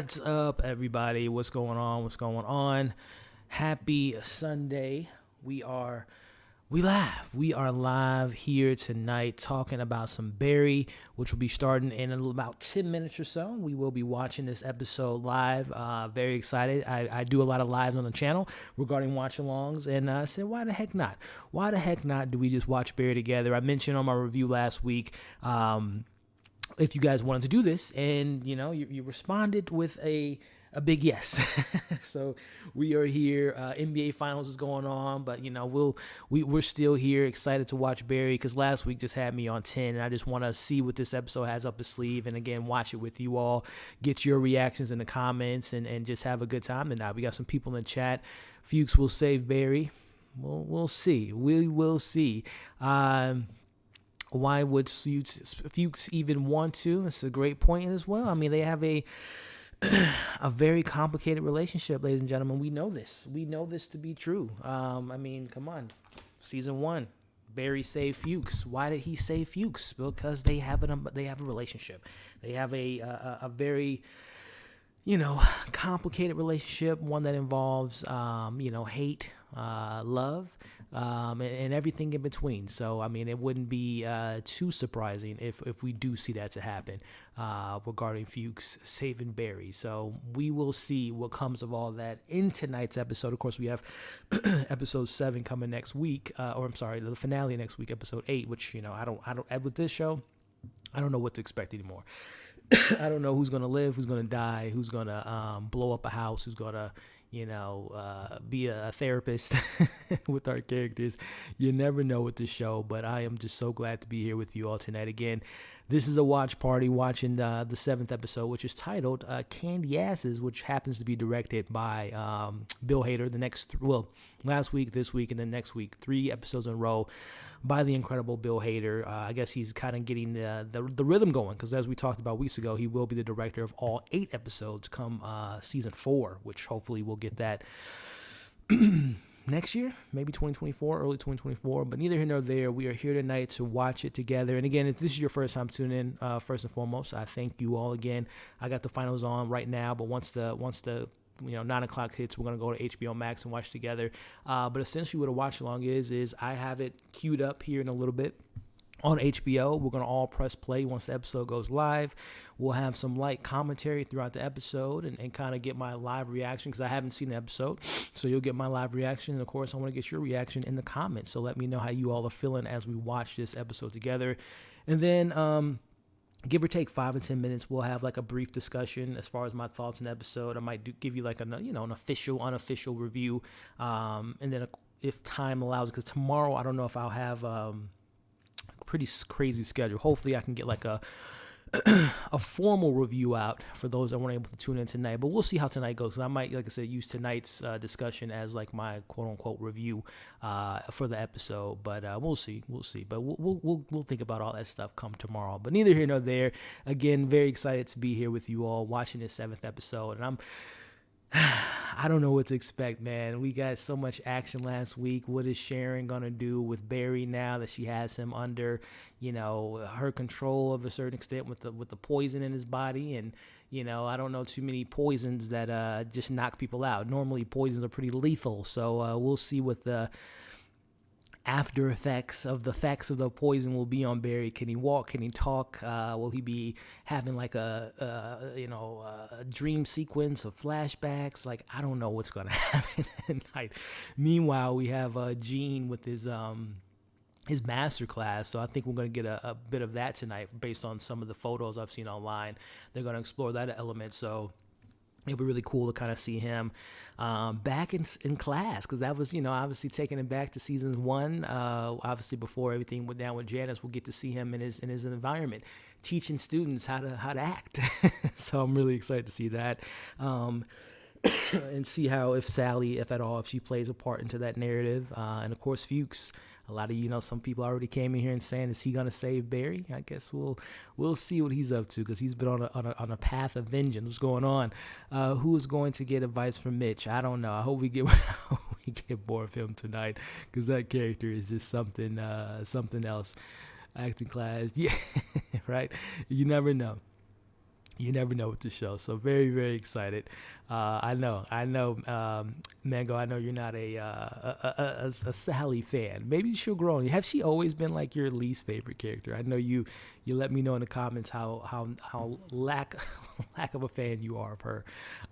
What's up, everybody? What's going on? What's going on? Happy Sunday. We are live here tonight talking about some Barry, which will be starting in about 10 minutes or so. We will be watching this episode live. Very excited. I do a lot of lives on the channel regarding watch-alongs, and I said, why the heck not? Why the heck not do we just watch Barry together? I mentioned on my review last week, if you guys wanted to do this, and you responded with a big yes. So we are here. NBA Finals is going on, but we're still here, excited to watch Barry, because last week just had me on 10, and I just want to see what this episode has up its sleeve, and again watch it with you all, get your reactions in the comments, and just have a good time tonight. We got some people in the chat. Fuchs will save Barry. We'll see. We will see. Why would Fuchs even want to? It's a great point as well. I mean, they have a very complicated relationship, ladies and gentlemen. We know this. We know this to be true. I mean, come on. Season 1, Barry saved Fuchs. Why did he save Fuchs? Because they have a relationship. They have a very complicated relationship, one that involves hate, love, and everything in between. So, I mean, it wouldn't be too surprising if we do see that to happen regarding Fuchs saving Barry. So we will see what comes of all that in tonight's episode. Of course, we have episode 7 coming next week, the finale next week, episode 8, which, I don't, with this show, I don't know what to expect anymore. I don't know who's going to live, who's going to die, who's going to blow up a house, who's going to, be a therapist with our characters. You never know with this show, but I am just so glad to be here with you all tonight. Again, this is a watch party, watching the 7th episode, which is titled Candy Asses, which happens to be directed by Bill Hader. Last week, this week, and then next week, 3 episodes in a row by the incredible Bill Hader. I guess he's kind of getting the rhythm going, because as we talked about weeks ago, he will be the director of all 8 episodes come season 4, which hopefully we'll get that next year, maybe 2024, early 2024. But neither here nor there. We are here tonight to watch it together. And again, if this is your first time tuning in, first and foremost, I thank you all again. I got the finals on right now, but once the 9 o'clock hits, we're going to go to HBO Max and watch together. But essentially what a watch along is I have it queued up here in a little bit on HBO. We're going to all press play once the episode goes live. We'll have some light commentary throughout the episode and kind of get my live reaction, because I haven't seen the episode. So you'll get my live reaction. And of course, I want to get your reaction in the comments. So let me know how you all are feeling as we watch this episode together. And then, give or take 5 or 10 minutes, we'll have like a brief discussion as far as my thoughts on the episode. I might give you like an official, unofficial review. And then if time allows, because tomorrow I don't know if I'll have pretty crazy schedule. Hopefully I can get like a formal review out for those that weren't able to tune in tonight, but we'll see how tonight goes. I might, like I said, use tonight's discussion as like my quote unquote review for the episode, but we'll see, but we'll think about all that stuff come tomorrow. But neither here nor there. Again, very excited to be here with you all watching this 7th episode, and I don't know what to expect, man. We got so much action last week. What is Sharon gonna do with Barry now that she has him under, her control of a certain extent with the poison in his body? And I don't know too many poisons that just knock people out. Normally, poisons are pretty lethal. So we'll see what the after effects of the poison will be on Barry. Can he walk? Can he talk? Will he be having like a dream sequence of flashbacks? Like, I don't know what's going to happen tonight. Meanwhile, we have Gene with his master class. So I think we're going to get a bit of that tonight based on some of the photos I've seen online. They're going to explore that element. So it'll be really cool to kind of see him back in class, because that was, obviously taking him back to season 1. Obviously, before everything went down with Janice, we'll get to see him in his environment, teaching students how to act. So I'm really excited to see that, and see how, if Sally, if at all, if she plays a part into that narrative, and of course Fuchs. A lot of some people already came in here and saying, is he gonna save Barry? I guess we'll see what he's up to, because he's been on a path of vengeance. What's going on? Who is going to get advice from Mitch? I don't know. I hope we get more of him tonight, because that character is just something else. Acting class, yeah, right. You never know. You never know with the show. So very, very excited. I know, Mango. I know you're not a Sally fan. Maybe she'll grow on you. Have she always been like your least favorite character? I know you let me know in the comments how lack of a fan you are of her.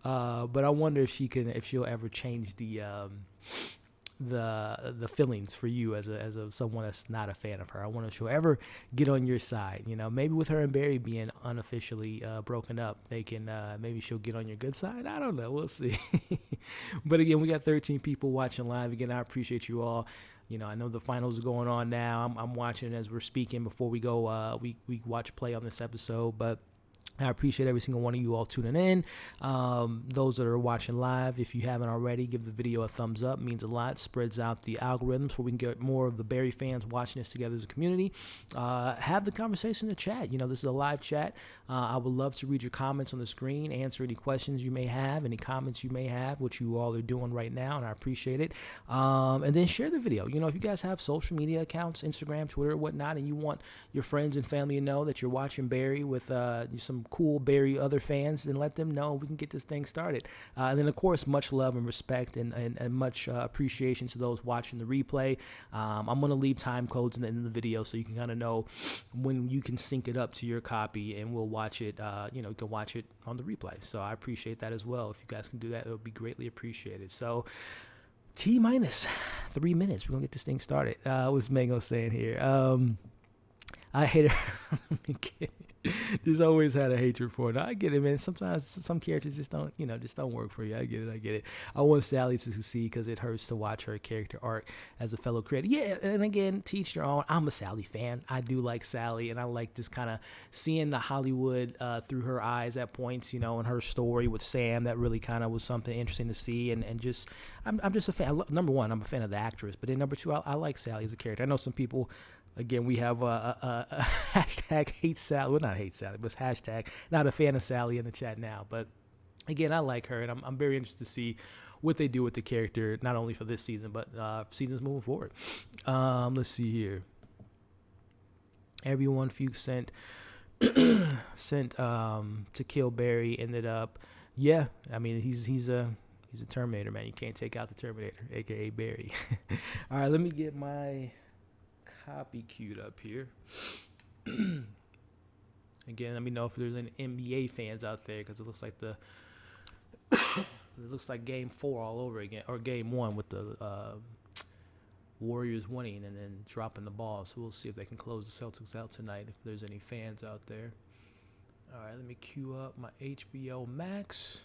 But I wonder if she'll ever change the feelings for you as a someone that's not a fan of her. I wonder if she'll ever get on your side. Maybe with her and Barry being unofficially broken up, they can maybe she'll get on your good side. I don't know. We'll see. But again, we got 13 people watching live. Again, I appreciate you all. I know the finals are going on now. I'm watching as we're speaking before we go. We watch play on this episode, but I appreciate every single one of you all tuning in. Those that are watching live, if you haven't already, give the video a thumbs up. It means a lot. Spreads out the algorithms so we can get more of the Barry fans watching this together as a community. Have the conversation in the chat. This is a live chat. I would love to read your comments on the screen, answer any questions you may have, any comments you may have, which you all are doing right now, and I appreciate it. And then share the video. If you guys have social media accounts, Instagram, Twitter, whatnot, and you want your friends and family to know that you're watching Barry with some cool Barry other fans, then let them know. We can get this thing started. And then, of course, much love and respect and much appreciation to those watching the replay. I'm going to leave time codes in the end of the video so you can kind of know when you can sync it up to your copy, and we'll watch it. You can watch it on the replay. So I appreciate that as well. If you guys can do that, it would be greatly appreciated. So T-minus 3 minutes. We're going to get this thing started. What's Mango saying here? I hate her. Just always had a hatred for it. I get it, man. Sometimes some characters just don't work for you. I get it. I want Sally to succeed because it hurts to watch her character arc as a fellow creator. Yeah, and again, teach your own. I'm a Sally fan. I do like Sally, and I like just kind of seeing the Hollywood through her eyes at points, and her story with Sam. That really kind of was something interesting to see, and just I'm just a fan. Number one, I'm a fan of the actress, but then number two, I like Sally as a character. I know some people. Again, we have a hashtag hate Sally. Well, not hate Sally, but it's hashtag not a fan of Sally in the chat now. But again, I like her, and I'm very interested to see what they do with the character, not only for this season, but seasons moving forward. Let's see here. Everyone Fuchs sent to kill Barry ended up. Yeah, I mean he's a Terminator, man. You can't take out the Terminator, aka Barry. All right, let me get my copy queued up here. Again, let me know if there's any NBA fans out there, because it looks like it looks like game 4 all over again, or game 1 with the Warriors winning and then dropping the ball. So we'll see if they can close the Celtics out tonight, if there's any fans out there. All right, let me queue up my HBO Max.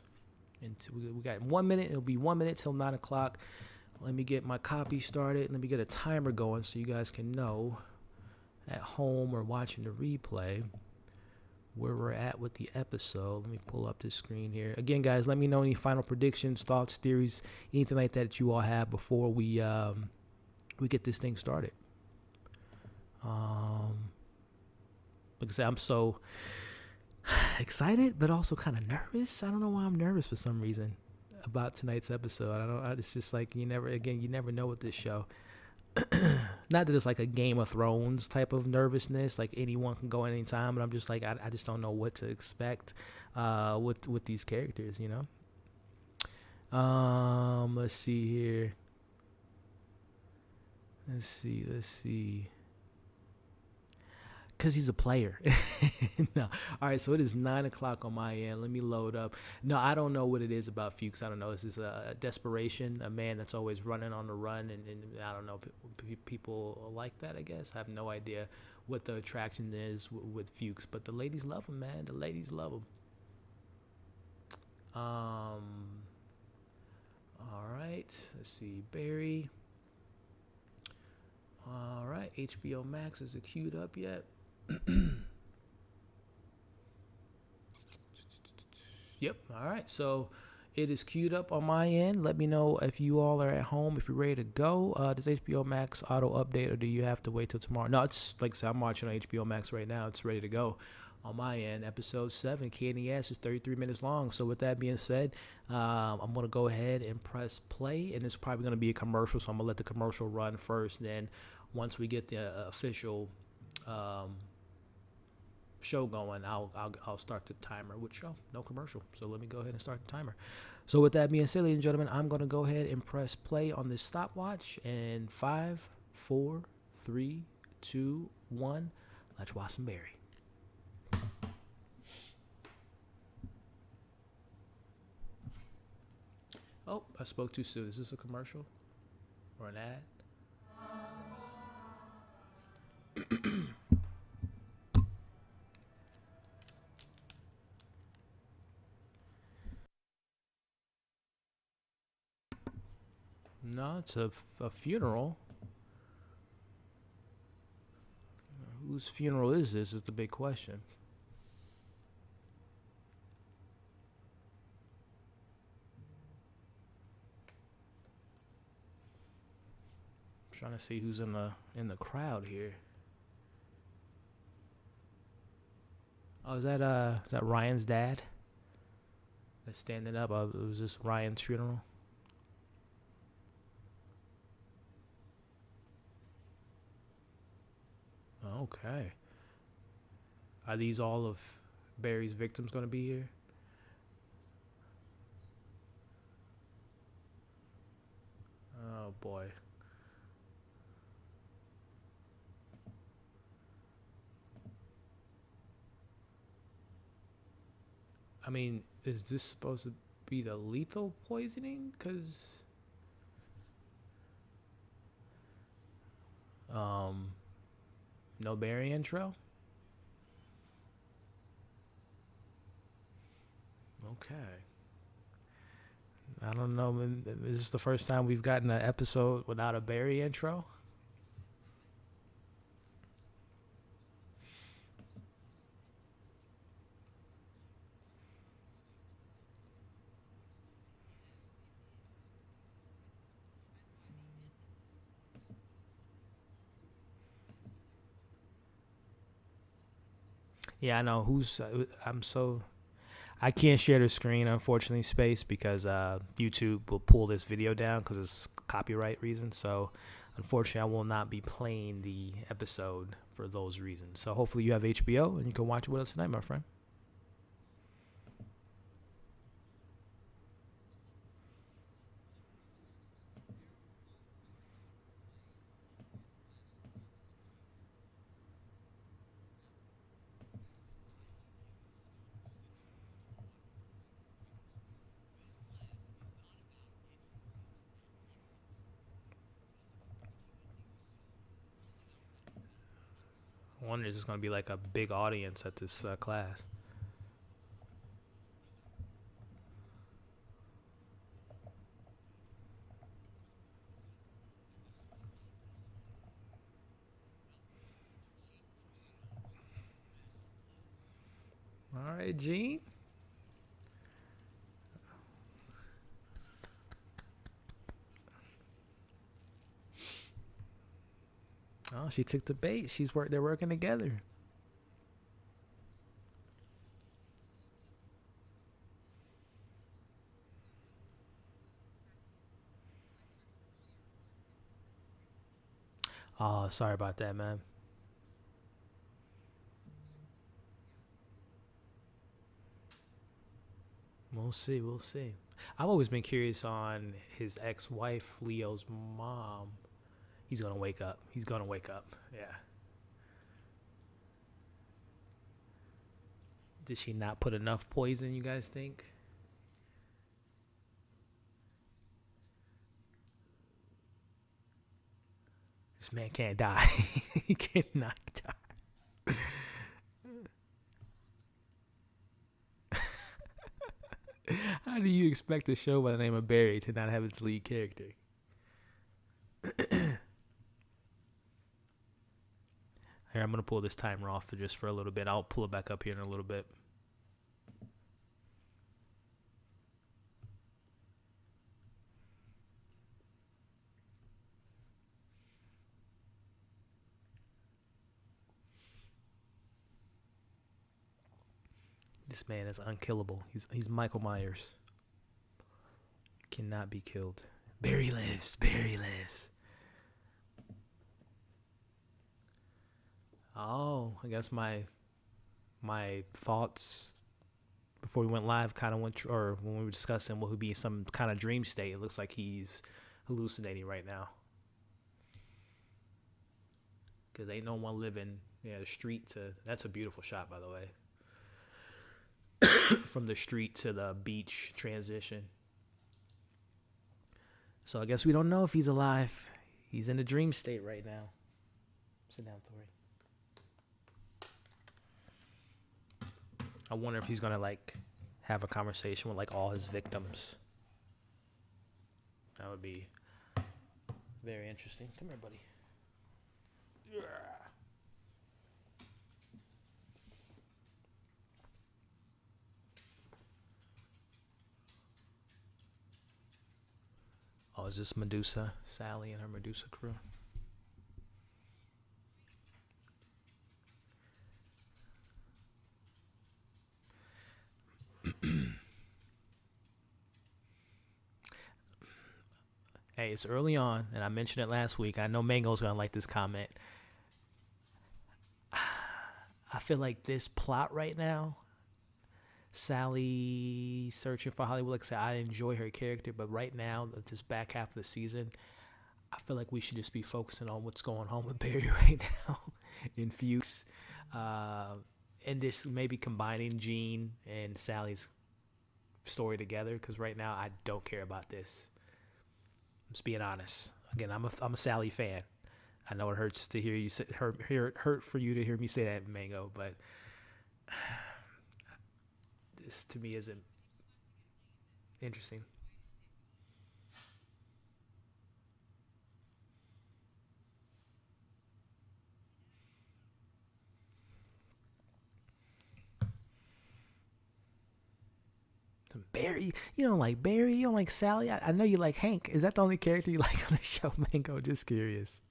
We got 1 minute. It'll be 1 minute till 9 o'clock. Let me get my copy started. Let me get a timer going so you guys can know at home or watching the replay where we're at with the episode. Let me pull up this screen here. Again, guys, let me know any final predictions, thoughts, theories, anything like that you all have before we get this thing started. Like I said, I'm so excited, but also kind of nervous. I don't know why I'm nervous for some reason about tonight's episode. It's just like you never know with this show. Not that it's like a Game of Thrones type of nervousness, like anyone can go at any time, but I'm just like I just don't know what to expect with these characters, Let's see here. Let's see. Because he's a player. No. All right, so it is 9 o'clock on my end. Let me load up. No, I don't know what it is about Fuchs. I don't know. This is a desperation, a man that's always running on the run, and I don't know. People like that, I guess. I have no idea what the attraction is with Fuchs, but the ladies love him, man. The ladies love him. All right, let's see. Barry. All right, HBO Max, is it queued up yet? Yep. All right. So it is queued up on my end. Let me know if you all are at home, if you're ready to go. Does HBO Max auto update, or do you have to wait till tomorrow? No, it's like I said, I'm watching on HBO Max right now. It's ready to go on my end. Episode 7, Candy Ass, is 33 minutes long. So with that being said, I'm going to go ahead and press play. And it's probably going to be a commercial. So I'm going to let the commercial run first. Then once we get the official show going, I'll start the timer with show. No commercial. So let me go ahead and start the timer. So with that being said, ladies and gentlemen, I'm gonna go ahead and press play on this stopwatch. And 5, 4, 3, 2, 1. Let's watch some Barry. Oh, I spoke too soon. Is this a commercial or an ad? No, it's a funeral. Whose funeral is this? Is the big question. I'm trying to see who's in the crowd here. Oh, is that Ryan's dad? That's standing up. Was this Ryan's funeral? Okay. Are these all of Barry's victims going to be here? Oh boy. I mean, is this supposed to be the lethal poisoning? Cause no Barry intro. Okay. I don't know. Is this the first time we've gotten an episode without a Barry intro? Yeah, I know. I can't share the screen, unfortunately, Space, because YouTube will pull this video down because it's copyright reasons. So, unfortunately, I will not be playing the episode for those reasons. So, hopefully, you have HBO and you can watch it with us tonight, my friend. I wonder if it's going to be like a big audience at this class. All right, Gene. Oh, she took the bait. They're working together. Oh, sorry about that, man. We'll see. We'll see. I've always been curious on his ex-wife, Leo's mom. He's gonna wake up. He's gonna wake up. Yeah. Did she not put enough poison, you guys think? This man can't die. He cannot die. How do you expect a show by the name of Barry to not have its lead character? Here, I'm gonna pull this timer off for a little bit. I'll pull it back up here in a little bit. This man is unkillable. He's Michael Myers. Cannot be killed. Barry lives. Barry lives. Oh, I guess my my thoughts before we went live kind of went, or when we were discussing what would be some kind of dream state. It looks like he's hallucinating right now because ain't no one living the street to. That's a beautiful shot, by the way. From the street to the beach transition. So I guess we don't know if he's alive. He's in a dream state right now. Sit down, Tori. I wonder if he's gonna like have a conversation with like all his victims. That would be very interesting. Come here, buddy. Yeah. Oh, is this Medusa? Sally and her Medusa crew? Hey, it's early on, and I mentioned it last week. I know Mango's gonna like this comment. I feel like this plot right now, Sally searching for Hollywood, like I said, I enjoy her character, but right now, this back half of the season, I feel like we should just be focusing on what's going on with Barry right now in Fuchs. And just maybe combining Jean and Sally's story together, because right now I don't care about this. I'm just being honest. Again, I'm a Sally fan. I know it hurts to hear you say, hurt for you to hear me say that, Mango, but this to me isn't interesting. Barry, you don't like Barry, you don't like Sally. I know you like Hank. Is that the only character you like on the show, Mango? Just curious.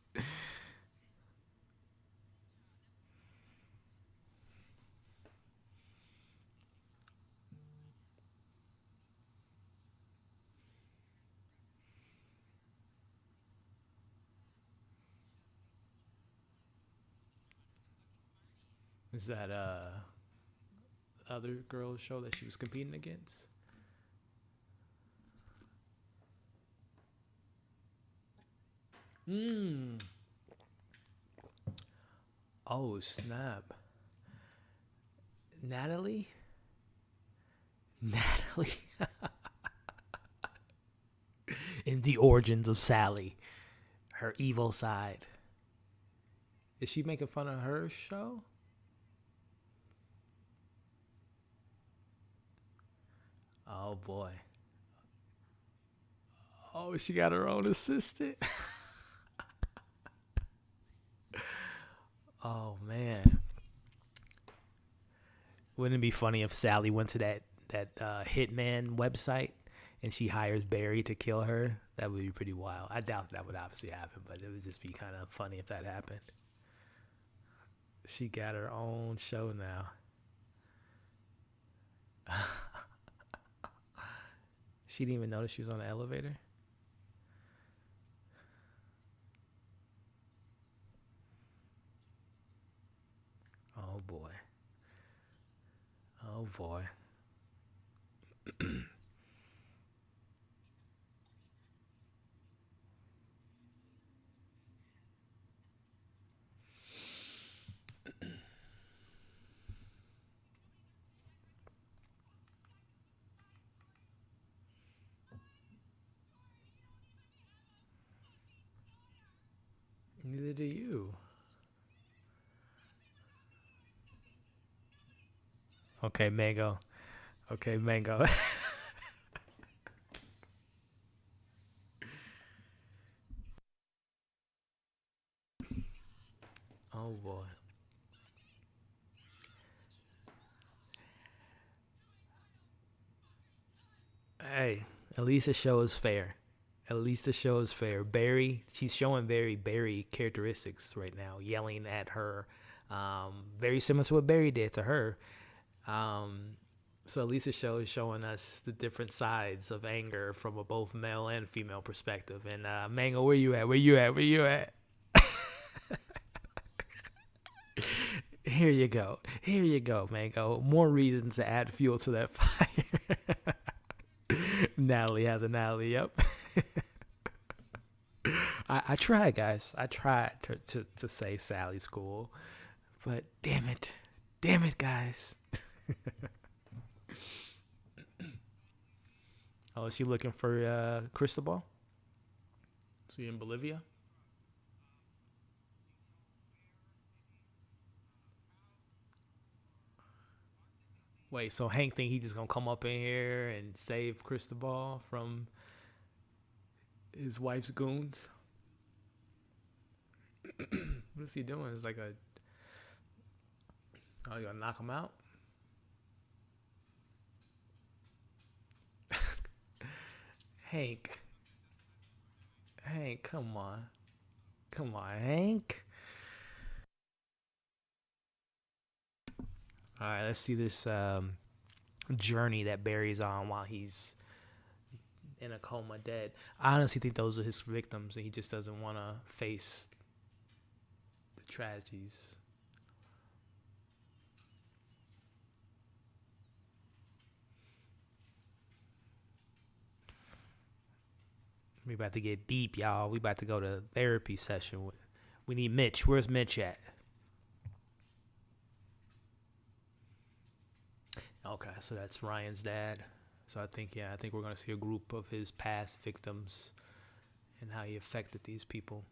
Is that other girl's show that she was competing against? Hmm. Oh snap. Natalie. Natalie. In the origins of Sally, her evil side. Is she making fun of her show? Oh boy. Oh, she got her own assistant. Oh man. Wouldn't it be funny if Sally went to that hitman website and she hires Barry to kill her? That would be pretty wild. I doubt that would obviously happen, but it would just be kind of funny if that happened. She got her own show now. She didn't even notice she was on the elevator. Oh boy. Oh boy. Neither do you. Okay, Mango. Okay, Mango. Oh boy. Hey, at least the show is fair. At least the show is fair. Barry, she's showing very Barry characteristics right now, yelling at her. Very similar to what Barry did to her. So at least the show is showing us the different sides of anger from a both male and female perspective. And Mango, where you at? Where you at? Where you at? Here you go. Here you go, Mango. More reasons to add fuel to that fire. Natalie has a Natalie. Yep. I tried, guys. I tried to say Sally's cool, but damn it, guys. Oh, is she looking for Cristobal? Is he in Bolivia? Wait, so Hank think he just gonna come up in here and save Cristobal from his wife's goons? What is he doing? It's like a oh, you gonna knock him out? Hank, Hank, come on, Hank. All right, let's see this journey that Barry's on while he's in a coma, dead. I honestly think those are his victims, and he just doesn't want to face the tragedies. We about to get deep, y'all. We about to go to therapy session. We need Mitch. Where's Mitch at? Okay, so that's Ryan's dad. So I think we're gonna see a group of his past victims and how he affected these people.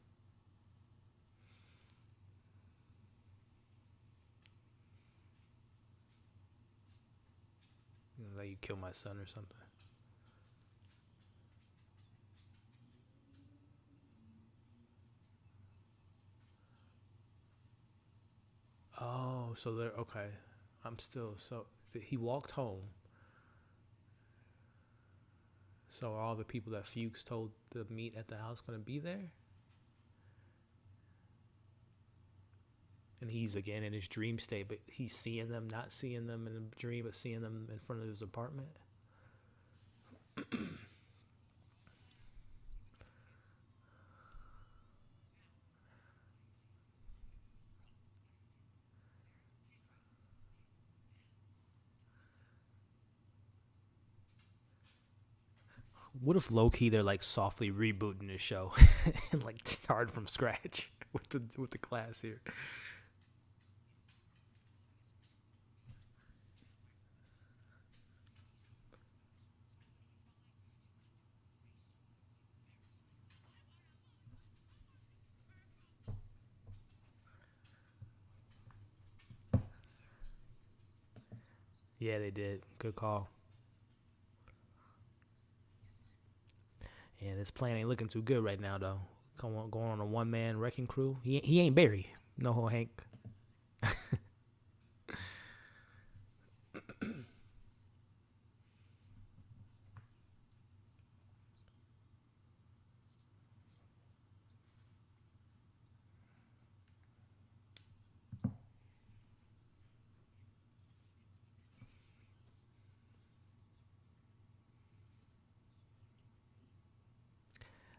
Like you killed my son or something. Oh, so they're okay. I'm still so he walked home. So are all the people that Fuchs told to meet at the house gonna be there? And he's again in his dream state, but he's seeing them, not seeing them in a dream, but seeing them in front of his apartment. What if low key they're like softly rebooting the show and like starting from scratch with the class here? Yeah, they did. Good call. And this plan ain't looking too good right now though. Come on, going on a one man wrecking crew. He ain't Barry. No, Hank.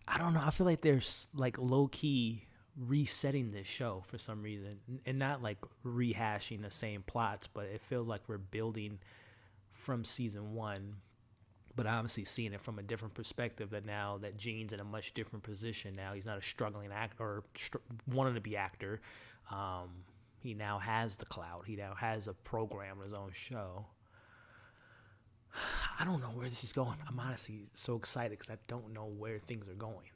I don't know. I feel like they're like low key resetting this show for some reason, and not like rehashing the same plots, but it feels like we're building from season one, but obviously seeing it from a different perspective. That now that Gene's in a much different position. Now he's not a struggling actor or wanting to be actor. Um, he now has the clout. He now has a program on his own show. I don't know where this is going. I'm honestly so excited because I don't know where things are going.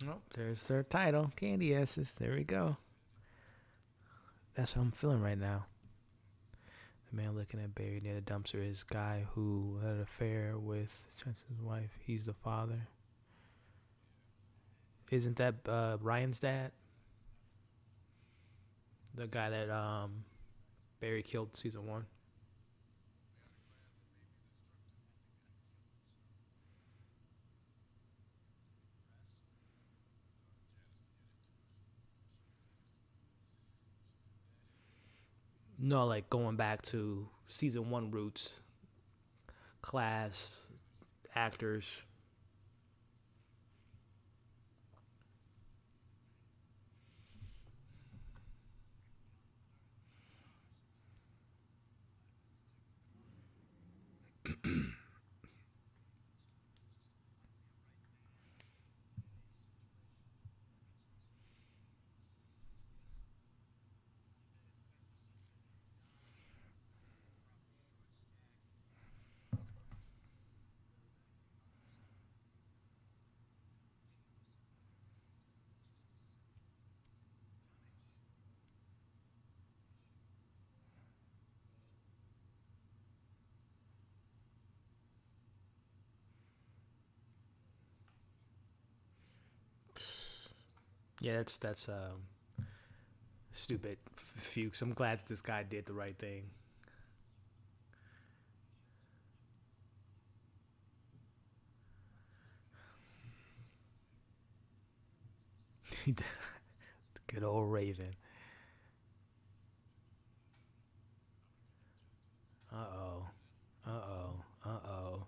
Oh, there's their title, Candy Asses. There we go. That's what I'm feeling right now. The man looking at Barry near the dumpster is guy who had an affair with Chancellor's wife. He's the father. Isn't that Ryan's dad? The guy that Barry killed season one. No, like going back to season one roots, class, actors. Yeah, that's stupid, Fuchs. I'm glad this guy did the right thing. Good old Raven. Uh oh. Uh oh. Uh oh.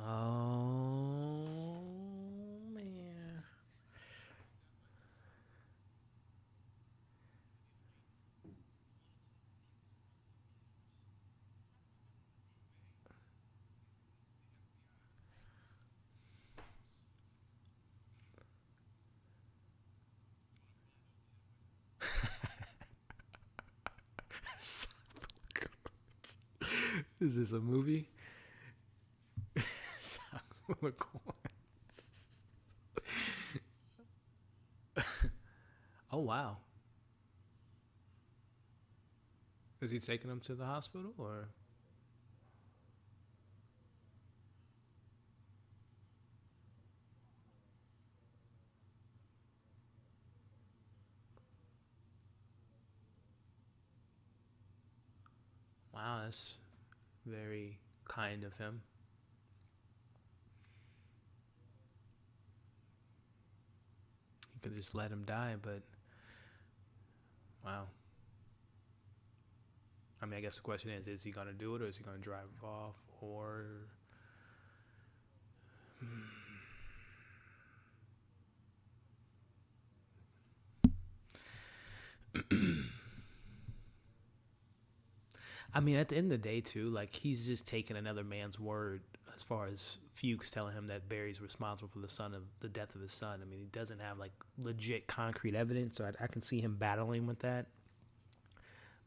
Oh man. Is this a movie? Oh wow. Is he taking him to the hospital or? Wow, that's very kind of him. He could just let him die, but wow. I mean, I guess the question is he going to do it or is he going to drive off or. I mean, at the end of the day, too, like he's just taking another man's word as far as Fuchs telling him that Barry's responsible for the death of his son. I mean, he doesn't have like legit concrete evidence, so I can see him battling with that.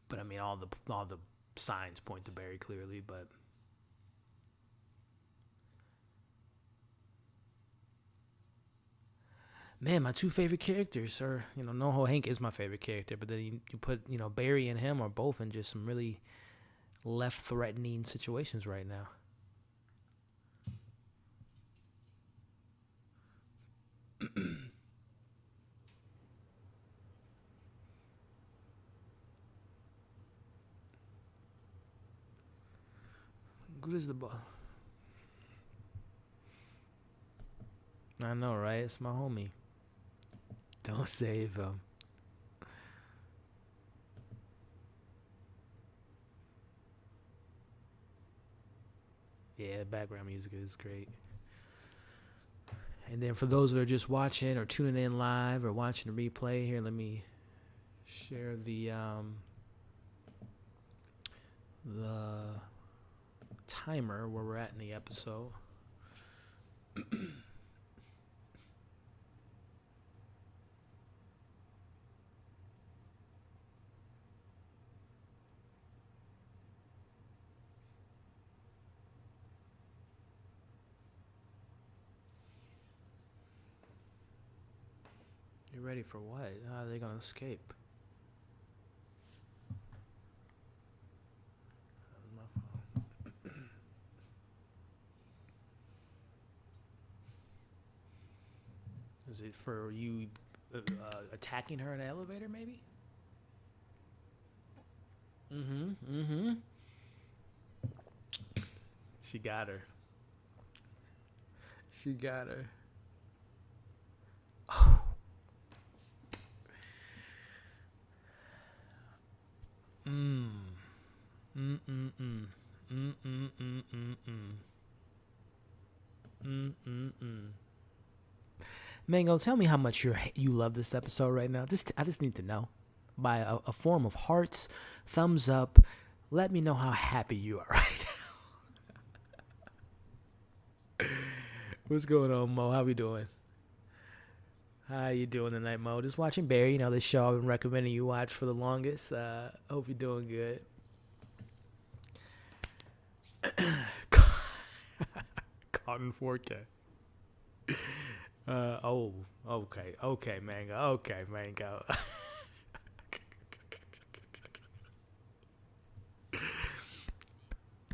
But I mean, all the signs point to Barry clearly. But man, my two favorite characters are NoHo Hank is my favorite character, but then you put Barry and him are both in just some really left threatening situations right now. Good as the ball. I know, right? It's my homie. Don't save him. Yeah, background music is great. And then for those that are just watching or tuning in live or watching the replay, here, let me share the timer where we're at in the episode. You're ready for what? How are they gonna escape? My phone. Is it for you attacking her in the elevator, maybe? Mm-hmm. She got her. She got her. Mm. Mm-mm-mm. Mm-mm-mm-mm-mm. Mm-mm-mm. Mango, tell me how much you love this episode right now. I just need to know. By a form of hearts, thumbs up. Let me know how happy you are right now. What's going on, Mo? How we doing? How you doing tonight, Mo? Just watching Barry. You know, this show I've been recommending you watch for the longest. Hope you're doing good. Caught in 4K. Oh, okay, Mango. Okay, Mango.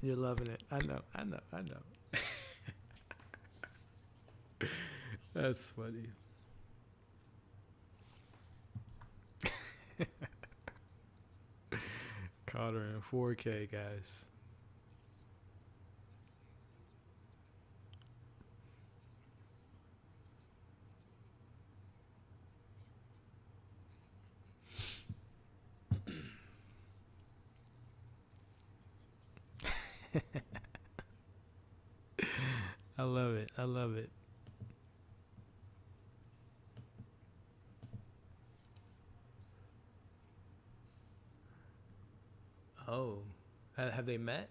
You're loving it. I know. That's funny. Caught her in 4K, guys. I love it. I love it. Oh, have they met?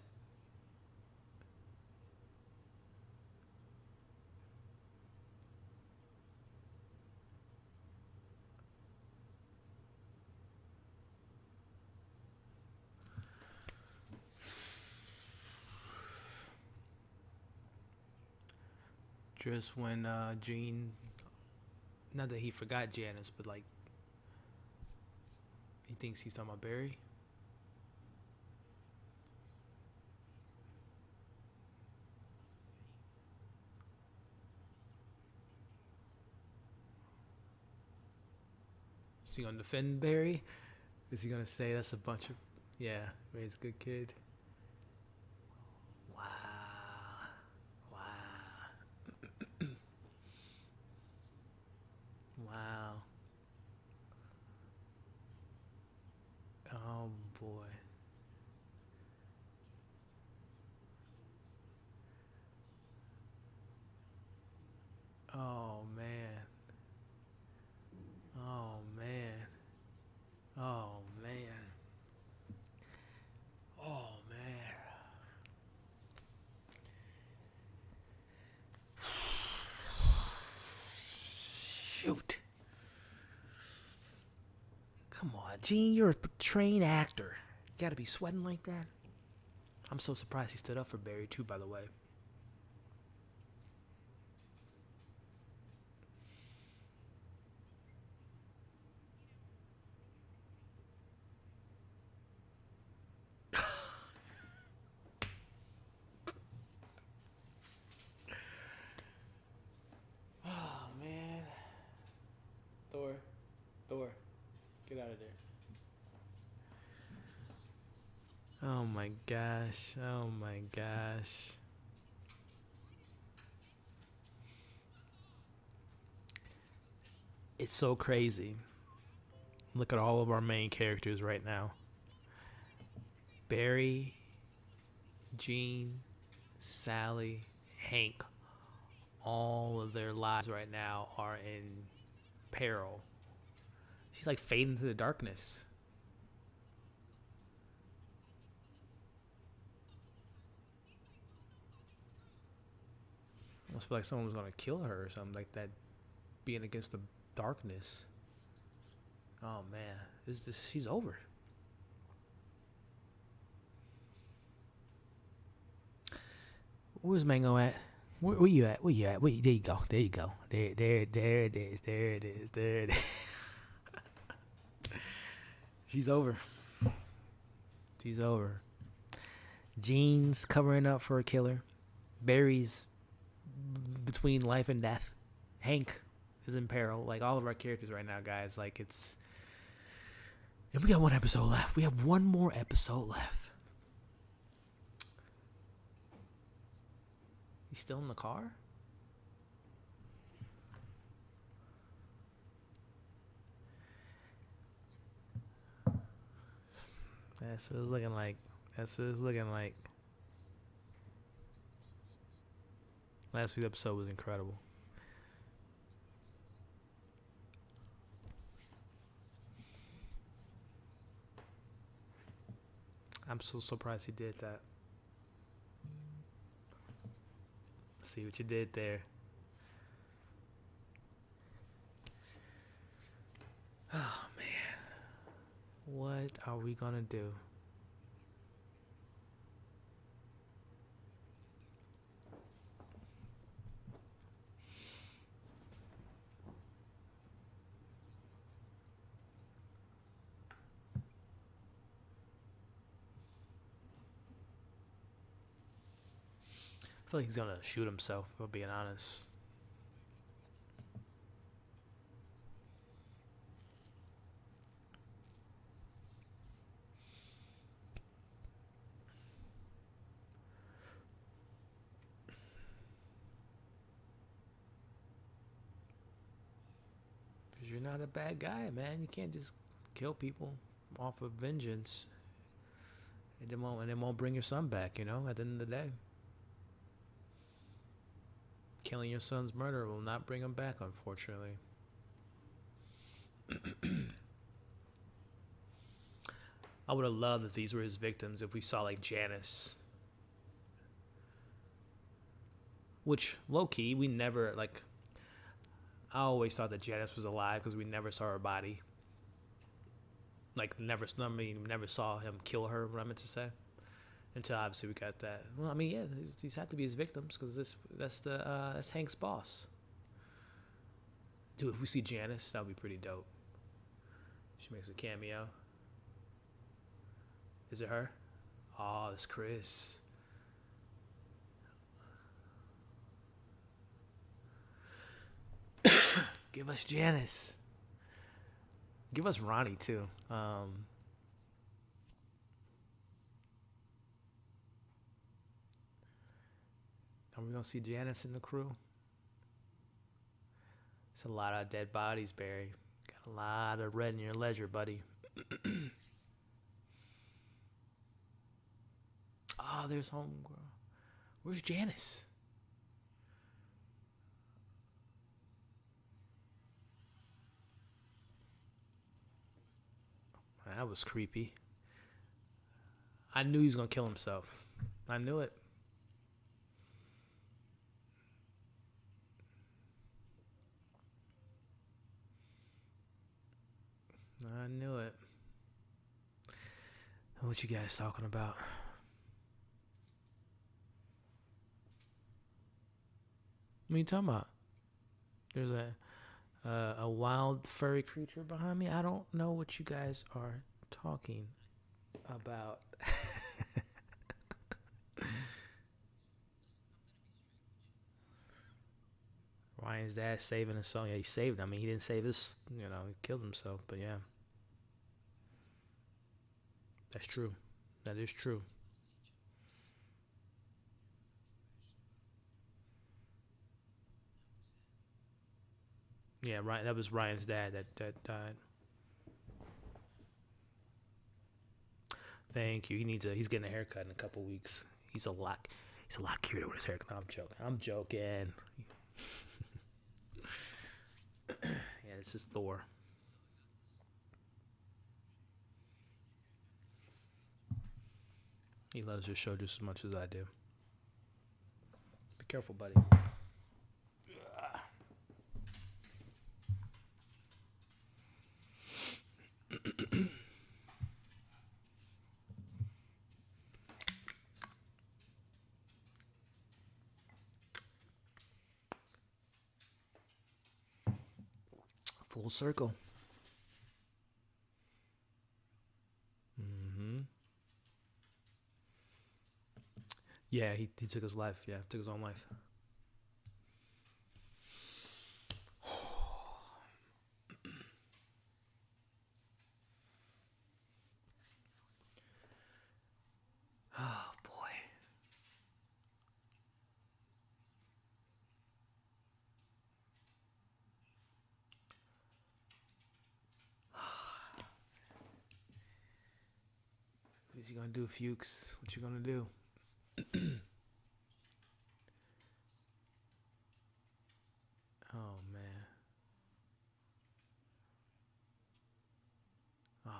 Just when Gene, not that he forgot Janice, but like he thinks he's talking about Barry. Is he gonna defend Barry? Is he gonna say that's a bunch of, yeah, Ray's a good kid? Wow, wow, wow. Oh boy. Oh man. Oh man. Oh man. Oh man. Shoot. Come on, Gene, you're a trained actor. You gotta be sweating like that. I'm so surprised he stood up for Barry too, by the way. Oh man. Thor. Thor. Get out of there. Oh my gosh. Oh my gosh. It's so crazy. Look at all of our main characters right now. Barry, Gene, Sally, Hank. All of their lives right now are in peril. She's like fading into the darkness. I almost feel like someone was gonna kill her or something like that, being against the darkness. Oh man, she's over. Where's Mango at? Where you at? Where you at? There you go. There you go. There it is. There it is. There it is. She's over. She's over. Jean's covering up for a killer. Barry's between life and death. Hank is in peril. Like, all of our characters right now, guys. Like, it's... And we got one episode left. We have one more episode left. He's still in the car? That's what it's looking like. That's what it's looking like. Last week's episode was incredible. I'm so surprised he did that. See what you did there. Oh, man. What are we gonna do? I feel like he's gonna shoot himself, if I'm being honest. Because you're not a bad guy, man. You can't just kill people off of vengeance. And it won't bring your son back, you know, at the end of the day. Killing your son's murderer will not bring him back, unfortunately. I would have loved if these were his victims, if we saw like Janice. Which, low-key, we never, like... I always thought that Janice was alive because we never saw her body. Like, never saw him kill her, what I meant to say. Until obviously we got that. Well, I mean, yeah, these have to be his victims because that's Hank's boss. Dude, if we see Janice, that would be pretty dope. She makes a cameo. Is it her? Oh, it's Chris. Give us Janice. Give us Ronnie too. Are we gonna see Janice in the crew? It's a lot of dead bodies, Barry. Got a lot of red in your ledger, buddy. Oh, there's homegirl. Where's Janice? That was creepy. I knew he was gonna kill himself. I knew it. I knew it. What you guys talking about? What are you talking about? There's a wild furry creature behind me. I don't know what you guys are talking about. Ryan's dad saving his son. Yeah, he saved him. I mean, he didn't save his, he killed himself. But yeah. That's true. That is true. Yeah, Ryan. That was Ryan's dad that died. Thank you. He's getting a haircut in a couple weeks. He's a lot cuter with his haircut. No, I'm joking. Yeah, this is Thor. He loves your show just as much as I do. Be careful, buddy. Full circle. Mm-hmm. Yeah, he took his life. Yeah, took his own life. Oh boy. What's he gonna do, Fuchs? What you gonna do? Oh man. Oh.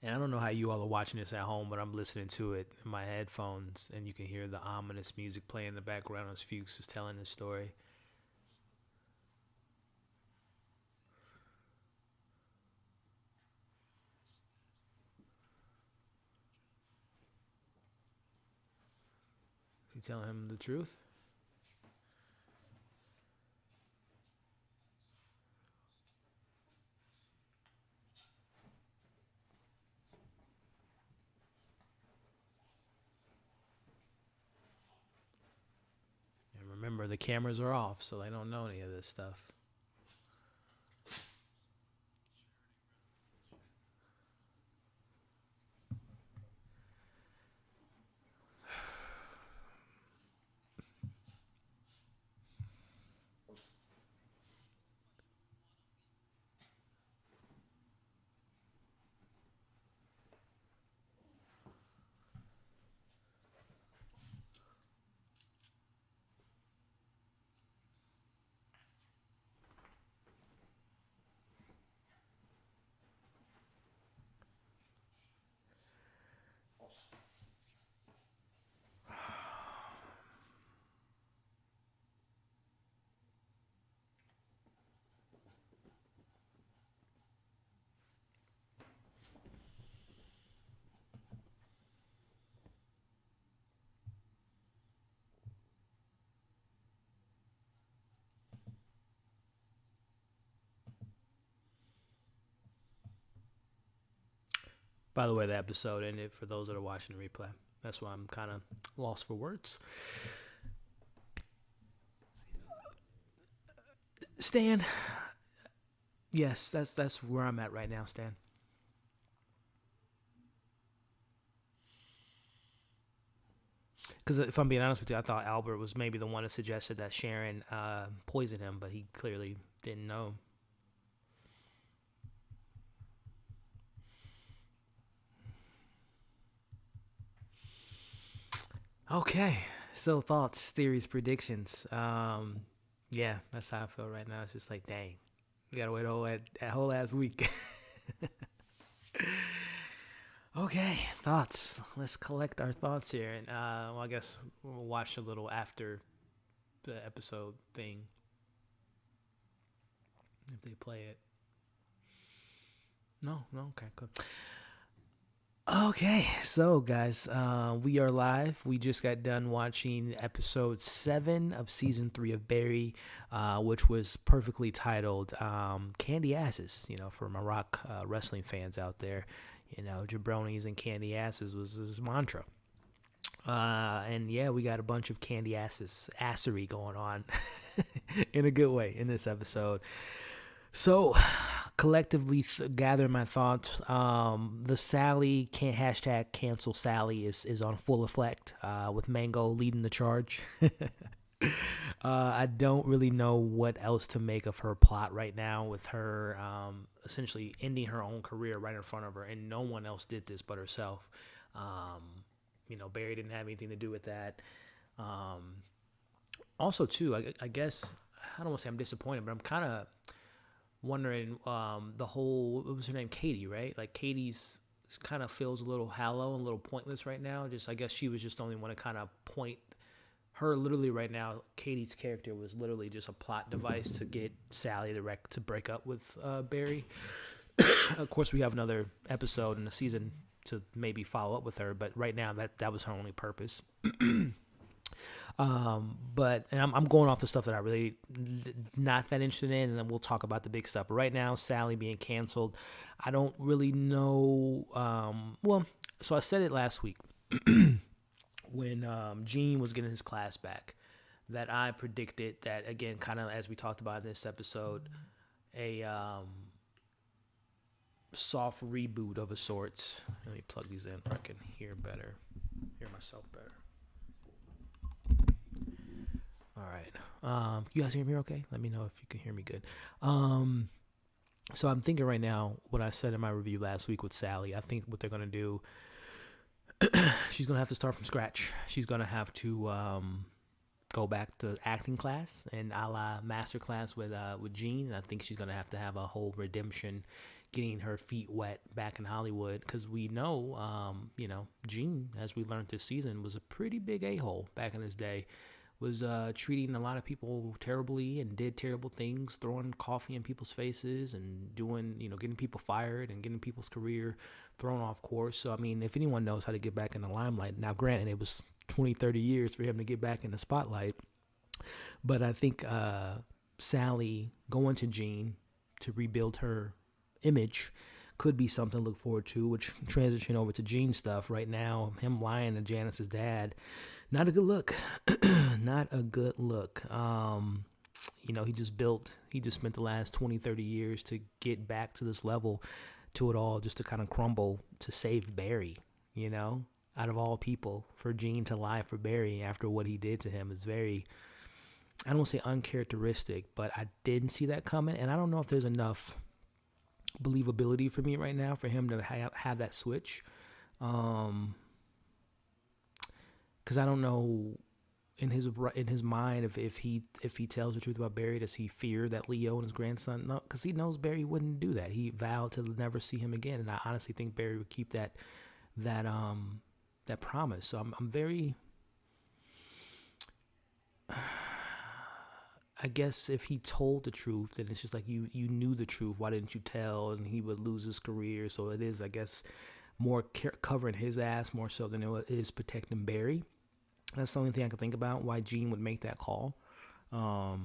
And I don't know how you all are watching this at home, but I'm listening to it in my headphones, and you can hear the ominous music playing in the background as Fuchs is telling this story. Is he telling him the truth? And remember, the cameras are off, so they don't know any of this stuff. By the way, the episode ended for those that are watching the replay. That's why I'm kind of lost for words. Stan, yes, that's where I'm at right now, Stan. Because if I'm being honest with you, I thought Albert was maybe the one that suggested that Sharon poisoned him, but he clearly didn't know. Okay, so thoughts, theories, predictions. Yeah, that's how I feel right now. It's just like, dang, we gotta wait a whole last week. Okay, thoughts. Let's collect our thoughts here, and well, I guess we'll watch a little after the episode thing if they play it. No, no, okay, good. Okay, so guys, we are live. We just got done watching episode 7 of season 3 of Barry, which was perfectly titled "Candy Asses." You know, for my rock wrestling fans out there, you know, jabronis and candy asses was his mantra. And yeah, we got a bunch of candy assery going on in a good way in this episode. So, collectively gather my thoughts. The Sally can't hashtag cancel Sally is on full effect with Mango leading the charge. I don't really know what else to make of her plot right now with her essentially ending her own career right in front of her, and no one else did this but herself. You know, Barry didn't have anything to do with that. Um, Also, too, I guess I don't want to say I'm disappointed, but I'm kind of wondering the whole what was her name, Katie, right? Like Katie's kind of feels a little hollow and a little pointless right now. Just I guess she was just the only one to kind of point her literally right now. Katie's character was literally just a plot device to get Sally to break up with Barry. Of course, we have another episode in the season to maybe follow up with her, but right now that was her only purpose. But and I'm going off the stuff that I really not that interested in, and then we'll talk about the big stuff. But right now, Sally being canceled, I don't really know. Well, so I said it last week when Gene was getting his class back, that I predicted that again, kind of as we talked about in this episode, a soft reboot of a sorts. Let me plug these in so I can hear myself better. All right. You guys hear me okay? Let me know if you can hear me good. So I'm thinking right now what I said in my review last week with Sally. I think what they're going to do, she's going to have to start from scratch. She's going to have to go back to acting class and a la master class with Gene. I think she's going to have a whole redemption, getting her feet wet back in Hollywood, because we know, Gene, as we learned this season, was a pretty big a-hole back in his day. Was treating a lot of people terribly and did terrible things, throwing coffee in people's faces and doing, getting people fired and getting people's career thrown off course. So, I mean, if anyone knows how to get back in the limelight, now granted, it was 20, 30 years for him to get back in the spotlight. But I think Sally going to Gene to rebuild her image could be something to look forward to, which transition over to Gene stuff right now. Him lying to Janice's dad, not a good look. Not a good look. He just spent the last 20, 30 years to get back to this level, to it all, just to kind of crumble to save Barry, out of all people, for Gene to lie for Barry after what he did to him is very, I don't want to say uncharacteristic, but I didn't see that coming. And I don't know if there's enough believability for me right now for him to have that switch. Because I don't know in his mind if he tells the truth about Barry, does he fear that Leo and his grandson? No, because he knows Barry wouldn't do that. He vowed to never see him again, and I honestly think Barry would keep that promise. So I'm very. I guess if he told the truth, then it's just like you knew the truth. Why didn't you tell? And he would lose his career. So it is, I guess, more covering his ass more so than it is protecting Barry. That's the only thing I can think about why Gene would make that call. So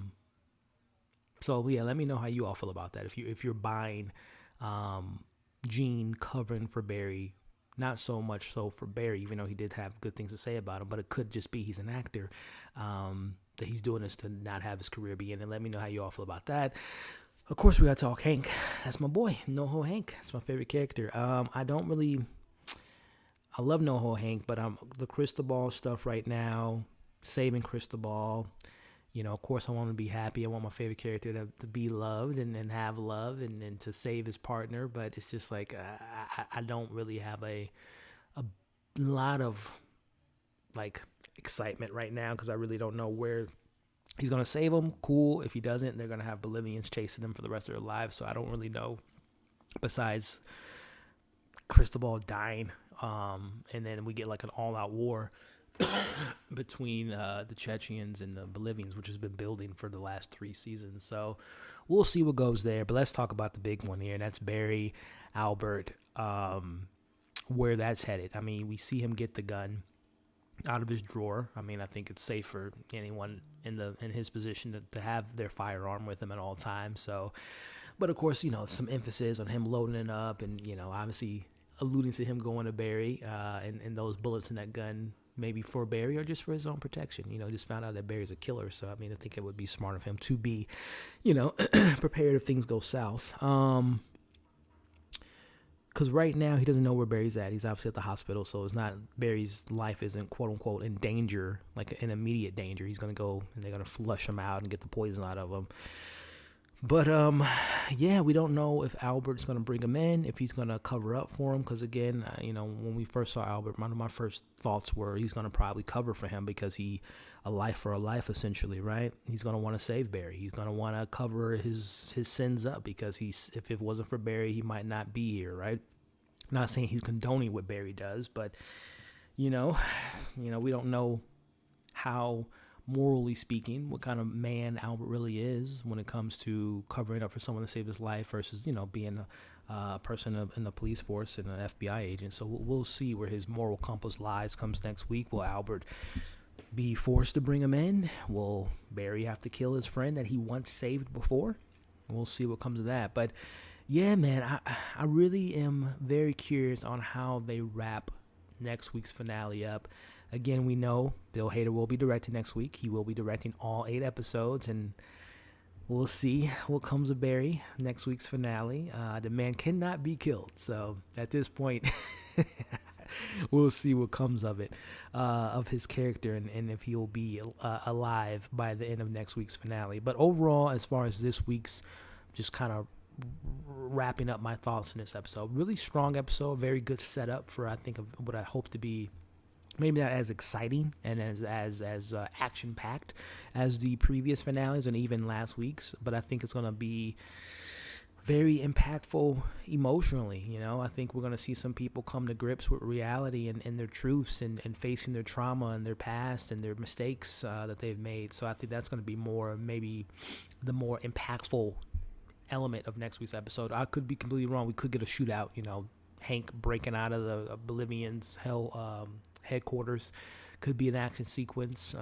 yeah, let me know how you all feel about that. If you're buying Gene covering for Barry, not so much so for Barry, even though he did have good things to say about him, but it could just be he's an actor. That he's doing this to not have his career be in. And let me know how you all feel about that. Of course, we got to talk Hank. That's my boy, NoHo Hank. That's my favorite character. I love NoHo Hank, but the Cristobal stuff right now, saving Cristobal. Of course, I want to be happy. I want my favorite character to be loved and have love and to save his partner. But it's just like I don't really have a lot of like excitement right now, because I really don't know where he's going to save him. Cool. If he doesn't, they're going to have Bolivians chasing them for the rest of their lives. So I don't really know, besides Cristobal dying. And then we get like an all-out war between the Chechens and the Bolivians, which has been building for the last 3 seasons. So we'll see what goes there. But let's talk about the big one here, and that's Barry Albert, where that's headed. I mean, we see him get the gun out of his drawer. I mean, I think it's safe for anyone in his position to have their firearm with him at all times. So, but of course, some emphasis on him loading it up, and obviously alluding to him going to Barry, and those bullets in that gun, maybe for Barry or just for his own protection. Just found out that Barry's a killer. So, I mean, I think it would be smart of him to be, prepared if things go south. Because right now he doesn't know where Barry's at. He's obviously at the hospital, so it's not, Barry's life isn't quote unquote in danger, like in immediate danger. He's gonna go and they're gonna flush him out and get the poison out of him. But yeah, we don't know if Albert's gonna bring him in, if he's gonna cover up for him. Because again, when we first saw Albert, one of my first thoughts were he's gonna probably cover for him because he a life for a life essentially, right? He's gonna want to save Barry. He's gonna want to cover his sins up because if it wasn't for Barry, he might not be here, right? Not saying he's condoning what Barry does, but we don't know how, morally speaking, what kind of man Albert really is when it comes to covering up for someone to save his life versus, being a person in the police force and an FBI agent. So we'll see where his moral compass lies comes next week. Will Albert be forced to bring him in? Will Barry have to kill his friend that he once saved before? We'll see what comes of that. But yeah, man, I really am very curious on how they wrap next week's finale up. Again, we know Bill Hader will be directing next week. He will be directing all 8 episodes, and we'll see what comes of Barry next week's finale. The man cannot be killed, so at this point, we'll see what comes of it, of his character, and if he'll be alive by the end of next week's finale. But overall, as far as this week's, just kind of wrapping up my thoughts in this episode, really strong episode, very good setup for, I think, of what I hope to be maybe not as exciting and as action packed as the previous finales and even last week's, but I think it's going to be very impactful emotionally. I think we're going to see some people come to grips with reality and their truths and facing their trauma and their past and their mistakes that they've made. So I think that's going to be maybe the more impactful element of next week's episode. I could be completely wrong. We could get a shootout, Hank breaking out of the Bolivian's headquarters. Could be an action sequence,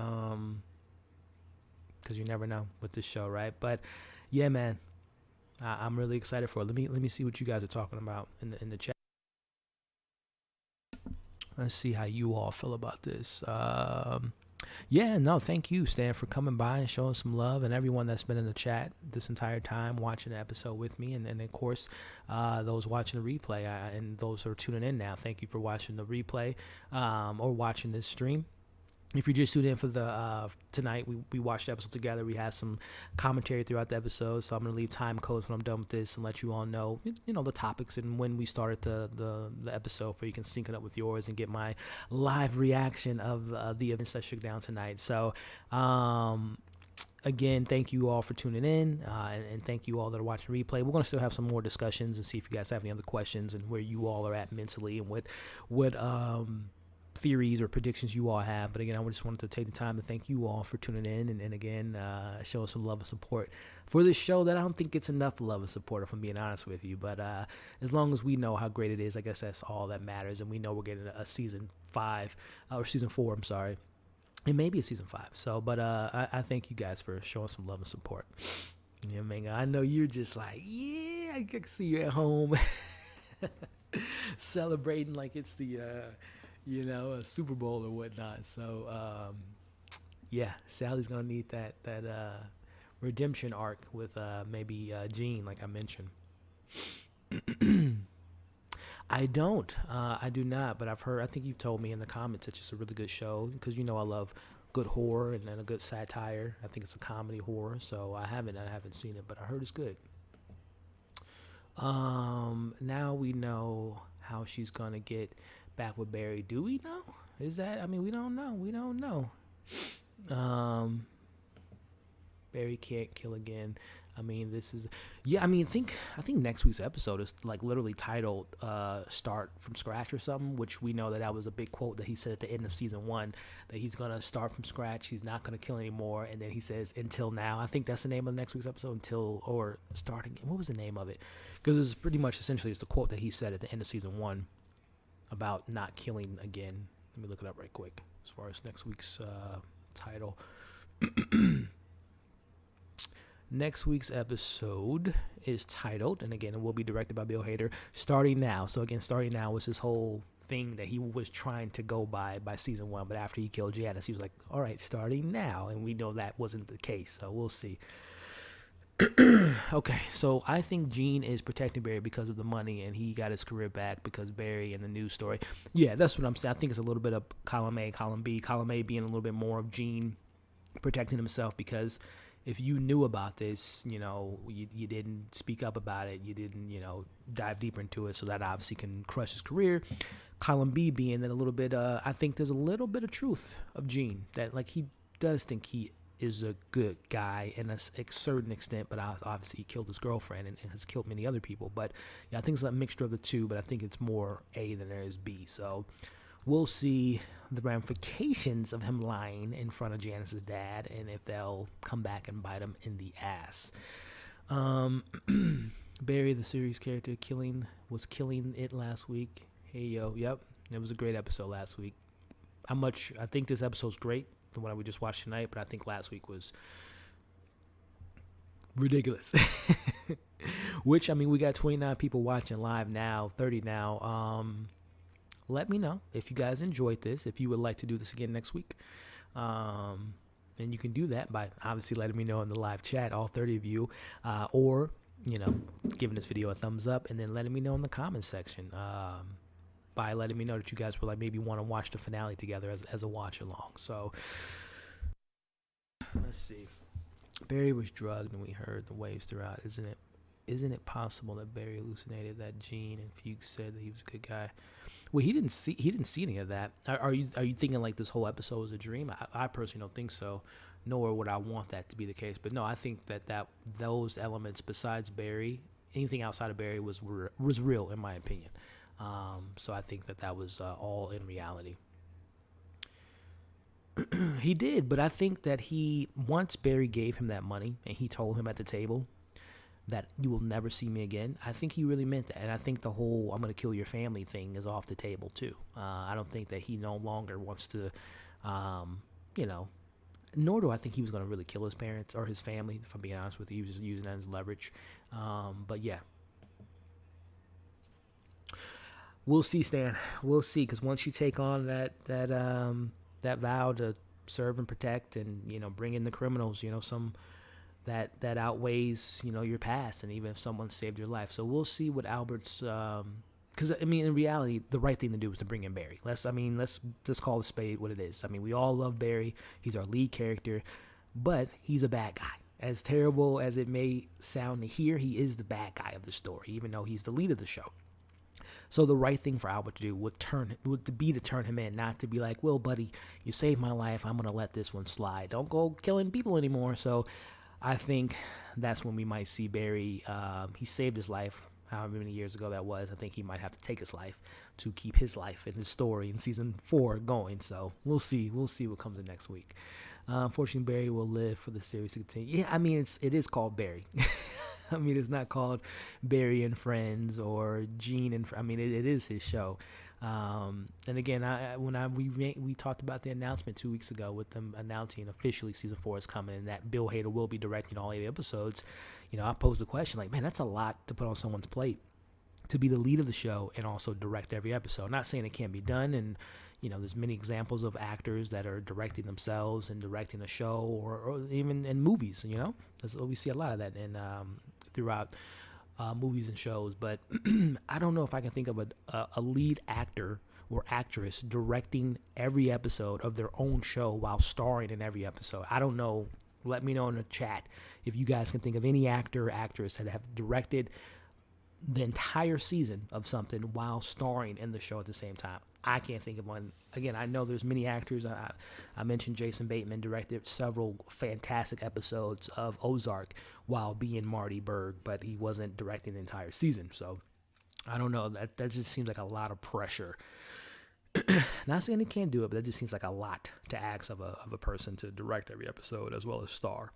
because you never know with this show, right? But yeah, man, I'm really excited for it. Let me see what you guys are talking about in the chat. Let's see how you all feel about this. Yeah, no, thank you, Stan, for coming by and showing some love, and everyone that's been in the chat this entire time watching the episode with me, and of course, those watching the replay, and those who are tuning in now, thank you for watching the replay or watching this stream. If you're just tuning in for the tonight, we watched the episode together. We had some commentary throughout the episode, so I'm going to leave time codes when I'm done with this and let you all know, the topics and when we started the episode, so you can sync it up with yours and get my live reaction of the events that shook down tonight. So, again, thank you all for tuning in, and thank you all that are watching replay. We're going to still have some more discussions and see if you guys have any other questions and where you all are at mentally and what theories or predictions you all have. But again, I just wanted to take the time to thank you all for tuning in and again showing some love and support for this show that I don't think gets enough love and support, if I'm being honest with you. But as long as we know how great it is, I guess that's all that matters. And we know we're getting a season 5 or season 4, I'm sorry. It may be a season 5. So, but I thank you guys for showing some love and support. Yeah, man, I know you're just like, yeah, I can see you at home celebrating like it's the a Super Bowl or whatnot. So, yeah, Sally's going to need that redemption arc with maybe Gene, like I mentioned. I do not, but I think you've told me in the comments it's just a really good show because I love good horror and a good satire. I think it's a comedy horror, so I haven't seen it, but I heard it's good. Now we know how she's going to get back with Barry. Do we know? We don't know. Barry can't kill again. I think next week's episode is like literally titled Start from Scratch or something, which we know that was a big quote that he said at the end of season 1, that he's going to start from scratch. He's not going to kill anymore. And then he says, until now. I think that's the name of next week's episode, starting. What was the name of it? Because it's pretty much essentially it's the quote that he said at the end of season 1 about not killing again. Let me look it up right quick as far as next week's title. Next week's episode is titled, and again, it will be directed by Bill Hader, Starting Now. So again, Starting Now was his whole thing that he was trying to go by season 1, but after he killed Janice, he was like, all right, starting now. And we know that wasn't the case, so we'll see. Okay, so I think Gene is protecting Barry because of the money, and he got his career back because Barry and the news story. Yeah, that's what I'm saying. I think it's a little bit of column A, column B. Column A being a little bit more of Gene protecting himself because if you knew about this, you didn't speak up about it, you didn't, dive deeper into it, so that obviously can crush his career. Column B being that a little bit, I think there's a little bit of truth of Gene, that like he does think he is a good guy in a certain extent, but obviously he killed his girlfriend and has killed many other people. But yeah, I think it's a mixture of the two, but I think it's more A than there is B. So we'll see the ramifications of him lying in front of Janice's dad, and if they'll come back and bite him in the ass. Barry, the series character, was killing it last week. Hey yo, yep, it was a great episode last week. I think this episode's great, the one we just watched tonight, but I think last week was ridiculous. Which, I mean, we got 29 people watching live now, 30 now. Let me know if you guys enjoyed this, if you would like to do this again next week. And you can do that by obviously letting me know in the live chat, all 30 of you, or, giving this video a thumbs up, and then letting me know in the comments section, by letting me know that you guys were like maybe want to watch the finale together as a watch along. So let's see. Barry was drugged and we heard the waves throughout. Isn't it possible that Barry hallucinated that Gene and Fuchs said that he was a good guy? Well, he didn't see any of that. Are you thinking like this whole episode was a dream? I personally don't think so, nor would I want that to be the case. But no, I think that those elements besides Barry, anything outside of Barry was real in my opinion. So I think that was all in reality. He did, but I think that once Barry gave him that money and he told him at the table that you will never see me again, I think he really meant that. And I think the whole I'm going to kill your family thing is off the table too. I don't think that he no longer wants to, nor do I think he was going to really kill his parents or his family, if I'm being honest with you. He was just using that as leverage. But yeah. We'll see, Stan. We'll see, because once you take on that vow to serve and protect and bring in the criminals, some that outweighs your past, and even if someone saved your life. So we'll see what Albert's because I mean in reality the right thing to do is to bring in Barry. Let's call a spade what it is. I mean, we all love Barry. He's our lead character, but he's a bad guy. As terrible as it may sound to hear, he is the bad guy of the story, even though he's the lead of the show. So the right thing for Albert to do would be to turn him in, not to be like, well, buddy, you saved my life, I'm going to let this one slide. Don't go killing people anymore. So I think that's when we might see Barry. He saved his life, however many years ago that was. I think he might have to take his life to keep his life in his story in season 4 going. So we'll see. We'll see what comes in next week. Unfortunately, Barry will live for the series to continue. Yeah, I mean, it is called Barry. I mean, it's not called Barry and Friends or Gene and I mean, it is his show. And again, we talked about the announcement 2 weeks ago with them announcing officially season 4 is coming and that Bill Hader will be directing all 8 episodes. I posed the question like, man, that's a lot to put on someone's plate to be the lead of the show and also direct every episode. Not saying it can't be done, and there's many examples of actors that are directing themselves and directing a show or even in movies. We see a lot of that in throughout movies and shows. But I don't know if I can think of a lead actor or actress directing every episode of their own show while starring in every episode. I don't know. Let me know in the chat if you guys can think of any actor or actress that have directed the entire season of something while starring in the show at the same time. I can't think of one. Again, I know there's many actors. I mentioned Jason Bateman directed several fantastic episodes of Ozark while being Marty Berg, but he wasn't directing the entire season. So I don't know. That just seems like a lot of pressure. Not saying he can't do it, but that just seems like a lot to ask of a person to direct every episode as well as star.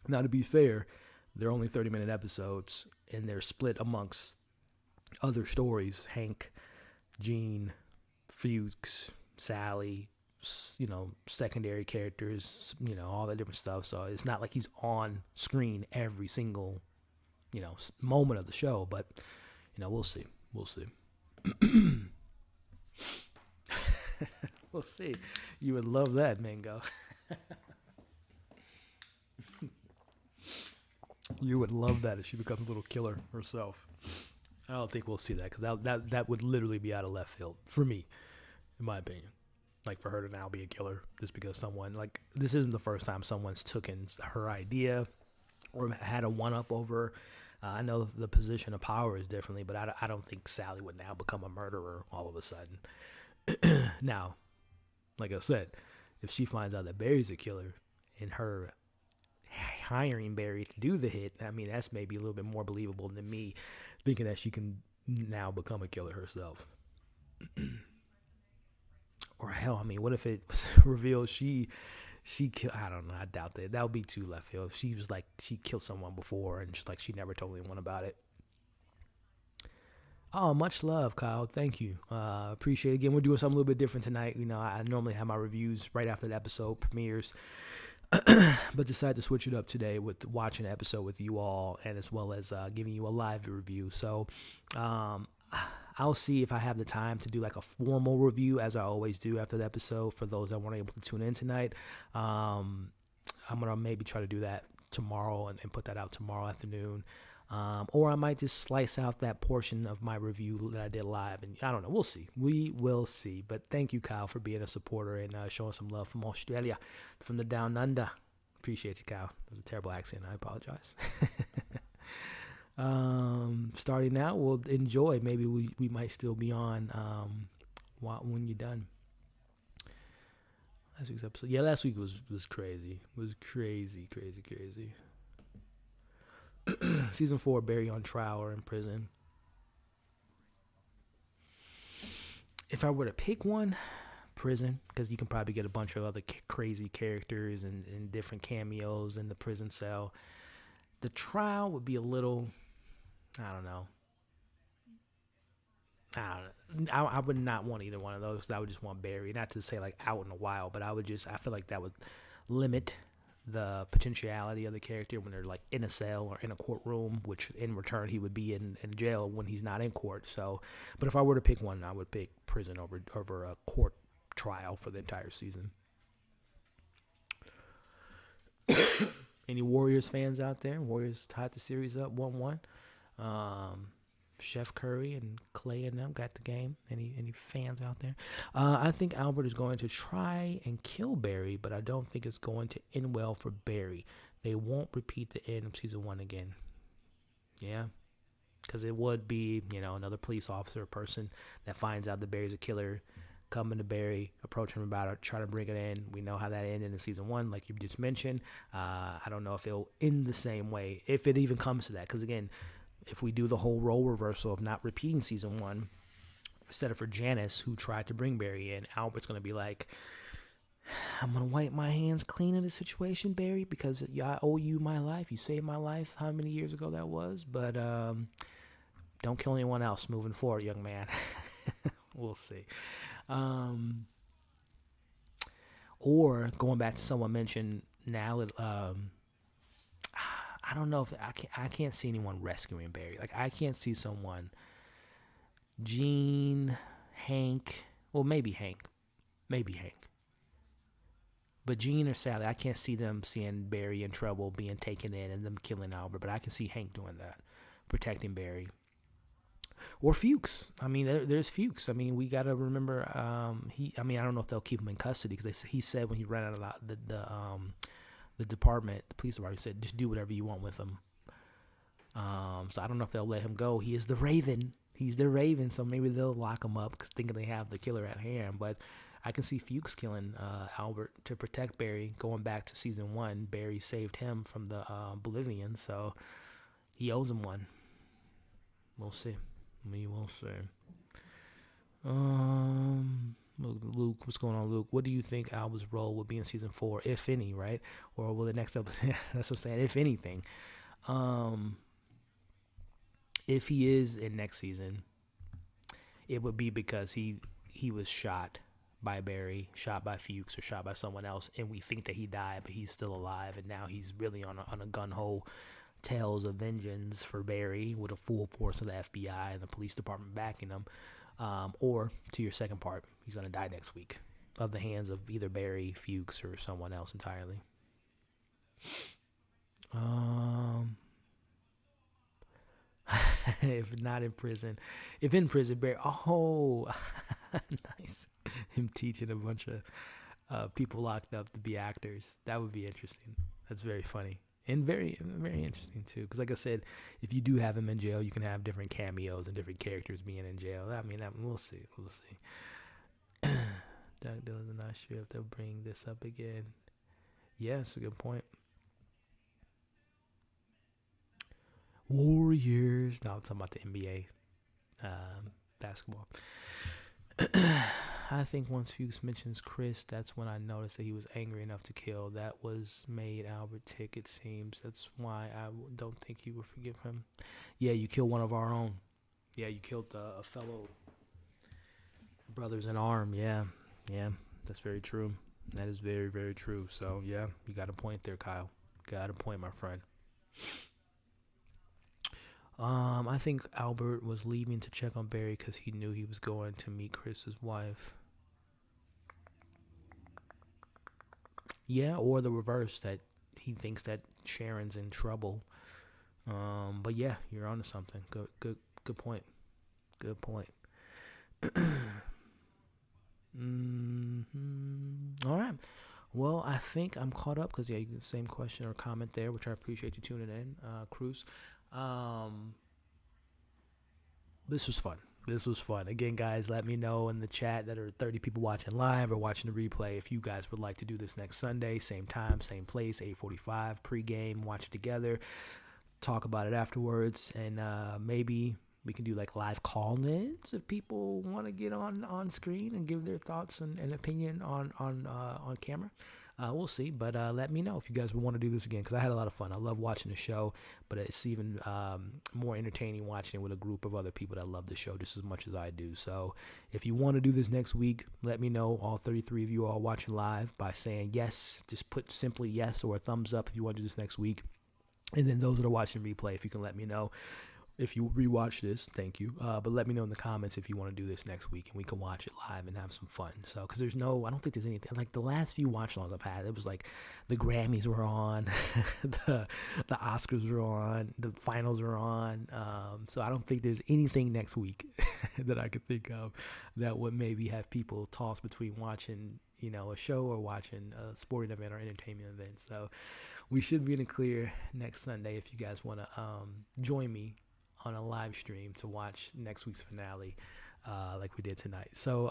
Now, to be fair, they're only 30-minute episodes, and they're split amongst other stories. Hank, Gene, Fuchs, Sally, secondary characters, all that different stuff. So it's not like he's on screen every single, moment of the show. But, we'll see. We'll see. We'll see. You would love that, Mango. You would love that if she becomes a little killer herself. I don't think we'll see that because that would literally be out of left field for me, in my opinion. like for her to now be a killer just because someone, like, this isn't the first time someone's taken her idea or had a one up over. I know the position of power is differently, but I don't think Sally would now become a murderer all of a sudden. Now, like I said, if she finds out that Barry's a killer and her hiring Barry to do the hit, I mean, that's maybe a little bit more believable than me thinking that she can now become a killer herself. Or hell, I mean, what if it reveals she killed? I don't know. I doubt that. That would be too left field. If she was like she killed someone before and just like she never told anyone about it. Oh, much love, Kyle. Thank you. Appreciate it. Again, we're doing something a little bit different tonight. You know, I normally have my reviews right after the episode premieres, but decided to switch it up today with watching an episode with you all and as well as giving you a live review. So I'll see if I have the time to do like a formal review as I always do after the episode for those that weren't able to tune in tonight. I'm going to maybe try to do that tomorrow and put that out tomorrow afternoon. Or I might just slice out that portion of my review that I did live. And I don't know. We'll see. We will see. But thank you, Kyle, for being a supporter and showing some love from Australia, from the Down Under. Appreciate you, Kyle. It was a terrible accent. I apologize. Starting now, we'll enjoy. Maybe we might still be on when you're done. Last week's episode. Yeah, last week was crazy. It was crazy. Season 4, Barry on trial or in prison. If I were to pick one, prison, because you can probably get a bunch of other crazy characters and different cameos in the prison cell. The trial would be a little, I don't know. I would not want either one of those. I would just want Barry. Not to say like out in a while, but I feel like that would limit the potentiality of the character when they're like in a cell or in a courtroom, which in return he would be in jail when he's not in court. So, but if I were to pick one, I would pick prison over a court trial for the entire season. Any Warriors fans out there? Warriors tied the series up 1-1. Chef Curry and Clay and them got the game. Any fans out there? I think Albert is going to try and kill Barry, but I don't think it's going to end well for Barry. They won't repeat the end of season 1 again. Yeah, because it would be, another police officer, person that finds out that Barry's a killer, coming to Barry, approaching him about it, trying to bring it in. We know how that ended in season 1, like you just mentioned. I don't know if it'll end the same way, if it even comes to that, because again, if we do the whole role reversal of not repeating season 1, instead of for Janice, who tried to bring Barry in, Albert's going to be like, I'm going to wipe my hands clean in this situation, Barry, because I owe you my life. You saved my life how many years ago that was, but don't kill anyone else moving forward, young man. We'll see. Or going back to someone mentioned now, I don't know if I can't see anyone rescuing Barry. Like I can't see someone, Gene, Hank, well maybe Hank, but Gene or Sally, I can't see them seeing Barry in trouble, being taken in, and them killing Albert. But I can see Hank doing that, protecting Barry. Or Fuchs. I mean, there's Fuchs. I mean, we got to remember. I don't know if they'll keep him in custody because he said when he ran out of the department, the police department said, just do whatever you want with him. So I don't know if they'll let him go. He is the Raven. He's the Raven, so maybe they'll lock him up because thinking they have the killer at hand. But I can see Fuchs killing Albert to protect Barry. Going back to season 1, Barry saved him from the Bolivians, so he owes him one. We'll see. We will see. Luke, what's going on, Luke? What do you think Albert's role will be in season 4, if any, right? Or will the next episode? That's what I'm saying. If anything, if he is in next season, it would be because he was shot by Barry, shot by Fuchs, or shot by someone else, and we think that he died, but he's still alive, and now he's really on a gun-ho tales of vengeance for Barry with a full force of the FBI and the police department backing him. Or to your second part, he's going to die next week of the hands of either Barry, Fuchs, or someone else entirely. If not in prison, Barry, Nice. Him teaching a bunch of people locked up to be actors. That would be interesting. That's very funny and very interesting too. Because like I said, if you do have him in jail, you can have different cameos and different characters being in jail. We'll see. We'll see. Doug Dillon's not sure if they'll bring this up again. Yeah, that's a good point. Warriors. No, I'm talking about the NBA basketball. I think once Fuchs mentions Chris, that's when I noticed that he was angry enough to kill. That was made Albert tick, it seems. That's why I don't think he would forgive him. Yeah, you killed one of our own. Yeah, you killed a fellow brothers in arm. Yeah, that's very true. That is very, very true. So, yeah, you got a point there, Kyle. Got a point, my friend. I think Albert was leaving to check on Barry because he knew he was going to meet Chris's wife. Yeah, or the reverse, that he thinks that Sharon's in trouble. But yeah, you're onto something. Good point. Good point. All right. Well, I think I'm caught up because, yeah, you get the same question or comment there, which I appreciate you tuning in, Cruz. This was fun. Again, guys, let me know in the chat that are 30 people watching live or watching the replay if you guys would like to do this next Sunday, same time, same place, 8:45 pregame, watch it together, talk about it afterwards, and maybe we can do like live call-ins if people want to get on screen and give their thoughts and opinion on camera. We'll see, but let me know if you guys would want to do this again because I had a lot of fun. I love watching the show, but it's even more entertaining watching it with a group of other people that love the show just as much as I do. So if you want to do this next week, let me know, all 33 of you all watching live, by saying yes. Just put simply yes or a thumbs up if you want to do this next week. And then those that are watching replay, if you can let me know. If you rewatch this, thank you. But let me know in the comments if you want to do this next week and we can watch it live and have some fun. So, because I don't think there's anything like the last few watch alongs I've had. It was like the Grammys were on, the Oscars were on, the finals were on. So I don't think there's anything next week that I could think of that would maybe have people toss between watching, a show or watching a sporting event or entertainment event. So we should be in the clear next Sunday if you guys want to join me on a live stream to watch next week's finale like we did tonight. So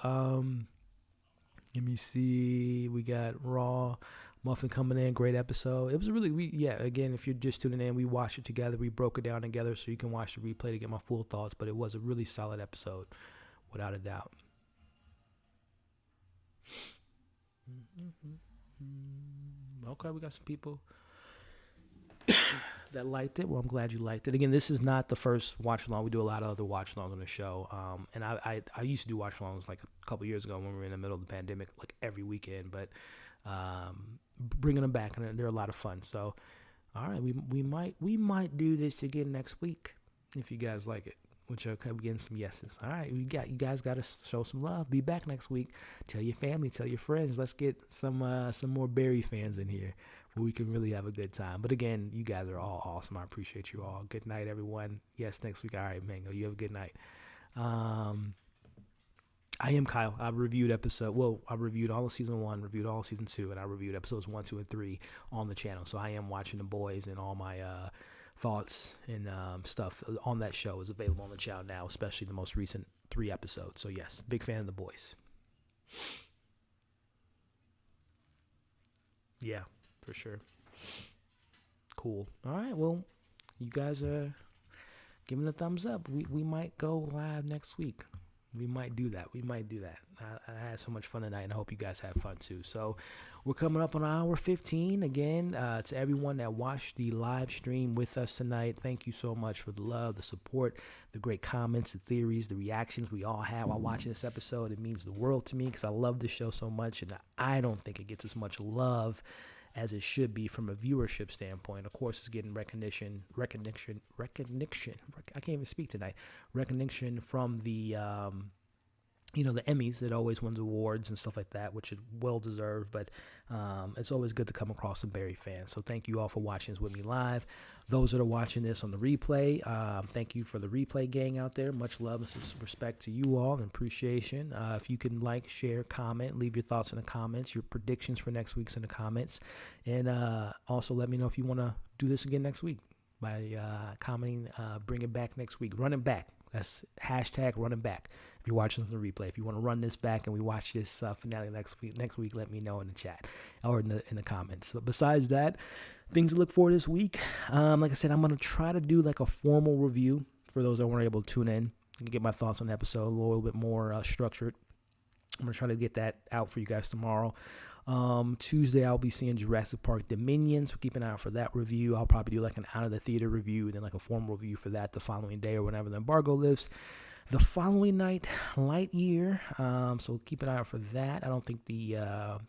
let me see. We got Raw Muffin coming in. Great episode. It was again, if you're just tuning in, we watched it together. We broke it down together so you can watch the replay to get my full thoughts, but it was a really solid episode without a doubt. Okay, we got some people that liked it. Well, I'm glad you liked it. Again, this is not the first watch along. We do a lot of other watch alongs on the show. And I used to do watch alongs like a couple years ago when we were in the middle of the pandemic, like every weekend. But bringing them back, and they're a lot of fun. So, all right, we might do this again next week if you guys like it. Which, okay, we're getting some yeses. All right, you guys got to show some love. Be back next week. Tell your family, tell your friends. Let's get some more Barry fans in here where we can really have a good time. But again, you guys are all awesome. I appreciate you all. Good night, everyone. Yes, next week. All right, Mango, you have a good night. I am Kyle. I reviewed I reviewed all of season 1, reviewed all of season 2, and I reviewed episodes 1, 2, and 3 on the channel. So I am watching The Boys, and all my thoughts and stuff on that show is available on the channel now, especially the most recent 3 episodes. So yes, big fan of The Boys. Yeah, for sure. Cool. All right, well, you guys are giving a thumbs up. We might go live next week. We might do that. I had so much fun tonight, and I hope you guys have fun too. So we're coming up on hour 15. Again, to everyone that watched the live stream with us tonight, thank you so much for the love, the support, the great comments, the theories, the reactions we all had while watching this episode. It means the world to me because I love this show so much, and I don't think it gets as much love as it should be from a viewership standpoint. Of course, it's getting recognition. I can't even speak tonight. Recognition from the the Emmys. It always wins awards and stuff like that, which is well deserved. But it's always good to come across some Barry fans. So thank you all for watching this with me live. Those that are watching this on the replay, thank you for the replay gang out there. Much love and respect to you all and appreciation. If you can like, share, comment, leave your thoughts in the comments, your predictions for next week's in the comments. And also let me know if you want to do this again next week by commenting, bring it back next week, run it back. That's hashtag running back. If you're watching the replay, if you want to run this back and we watch this finale next week, let me know in the chat or in the comments. But besides that, things to look for this week. Like I said, I'm going to try to do like a formal review for those that weren't able to tune in and get my thoughts on the episode a little bit more structured. I'm going to try to get that out for you guys tomorrow. Tuesday, I'll be seeing Jurassic Park Dominion, so keep an eye out for that review. I'll probably do like an out of the theater review and then like a formal review for that the following day or whenever the embargo lifts. The following night, Lightyear, so keep an eye out for that. I don't think the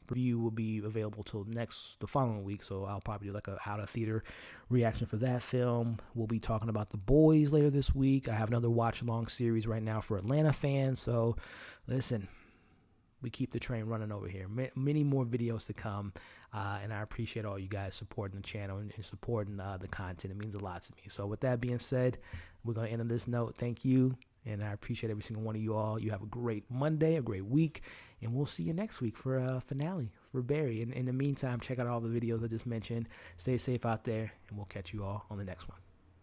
review will be available till the following week, so I'll probably do like a out of theater reaction for that film. We'll be talking about The Boys later this week. I have another watch along series right now for Atlanta fans, so listen. We keep the train running over here. Many more videos to come, and I appreciate all you guys supporting the channel and supporting the content. It means a lot to me. So with that being said, we're going to end on this note. Thank you, and I appreciate every single one of you all. You have a great Monday, a great week, and we'll see you next week for a finale for Barry. And in the meantime, check out all the videos I just mentioned. Stay safe out there, and we'll catch you all on the next one.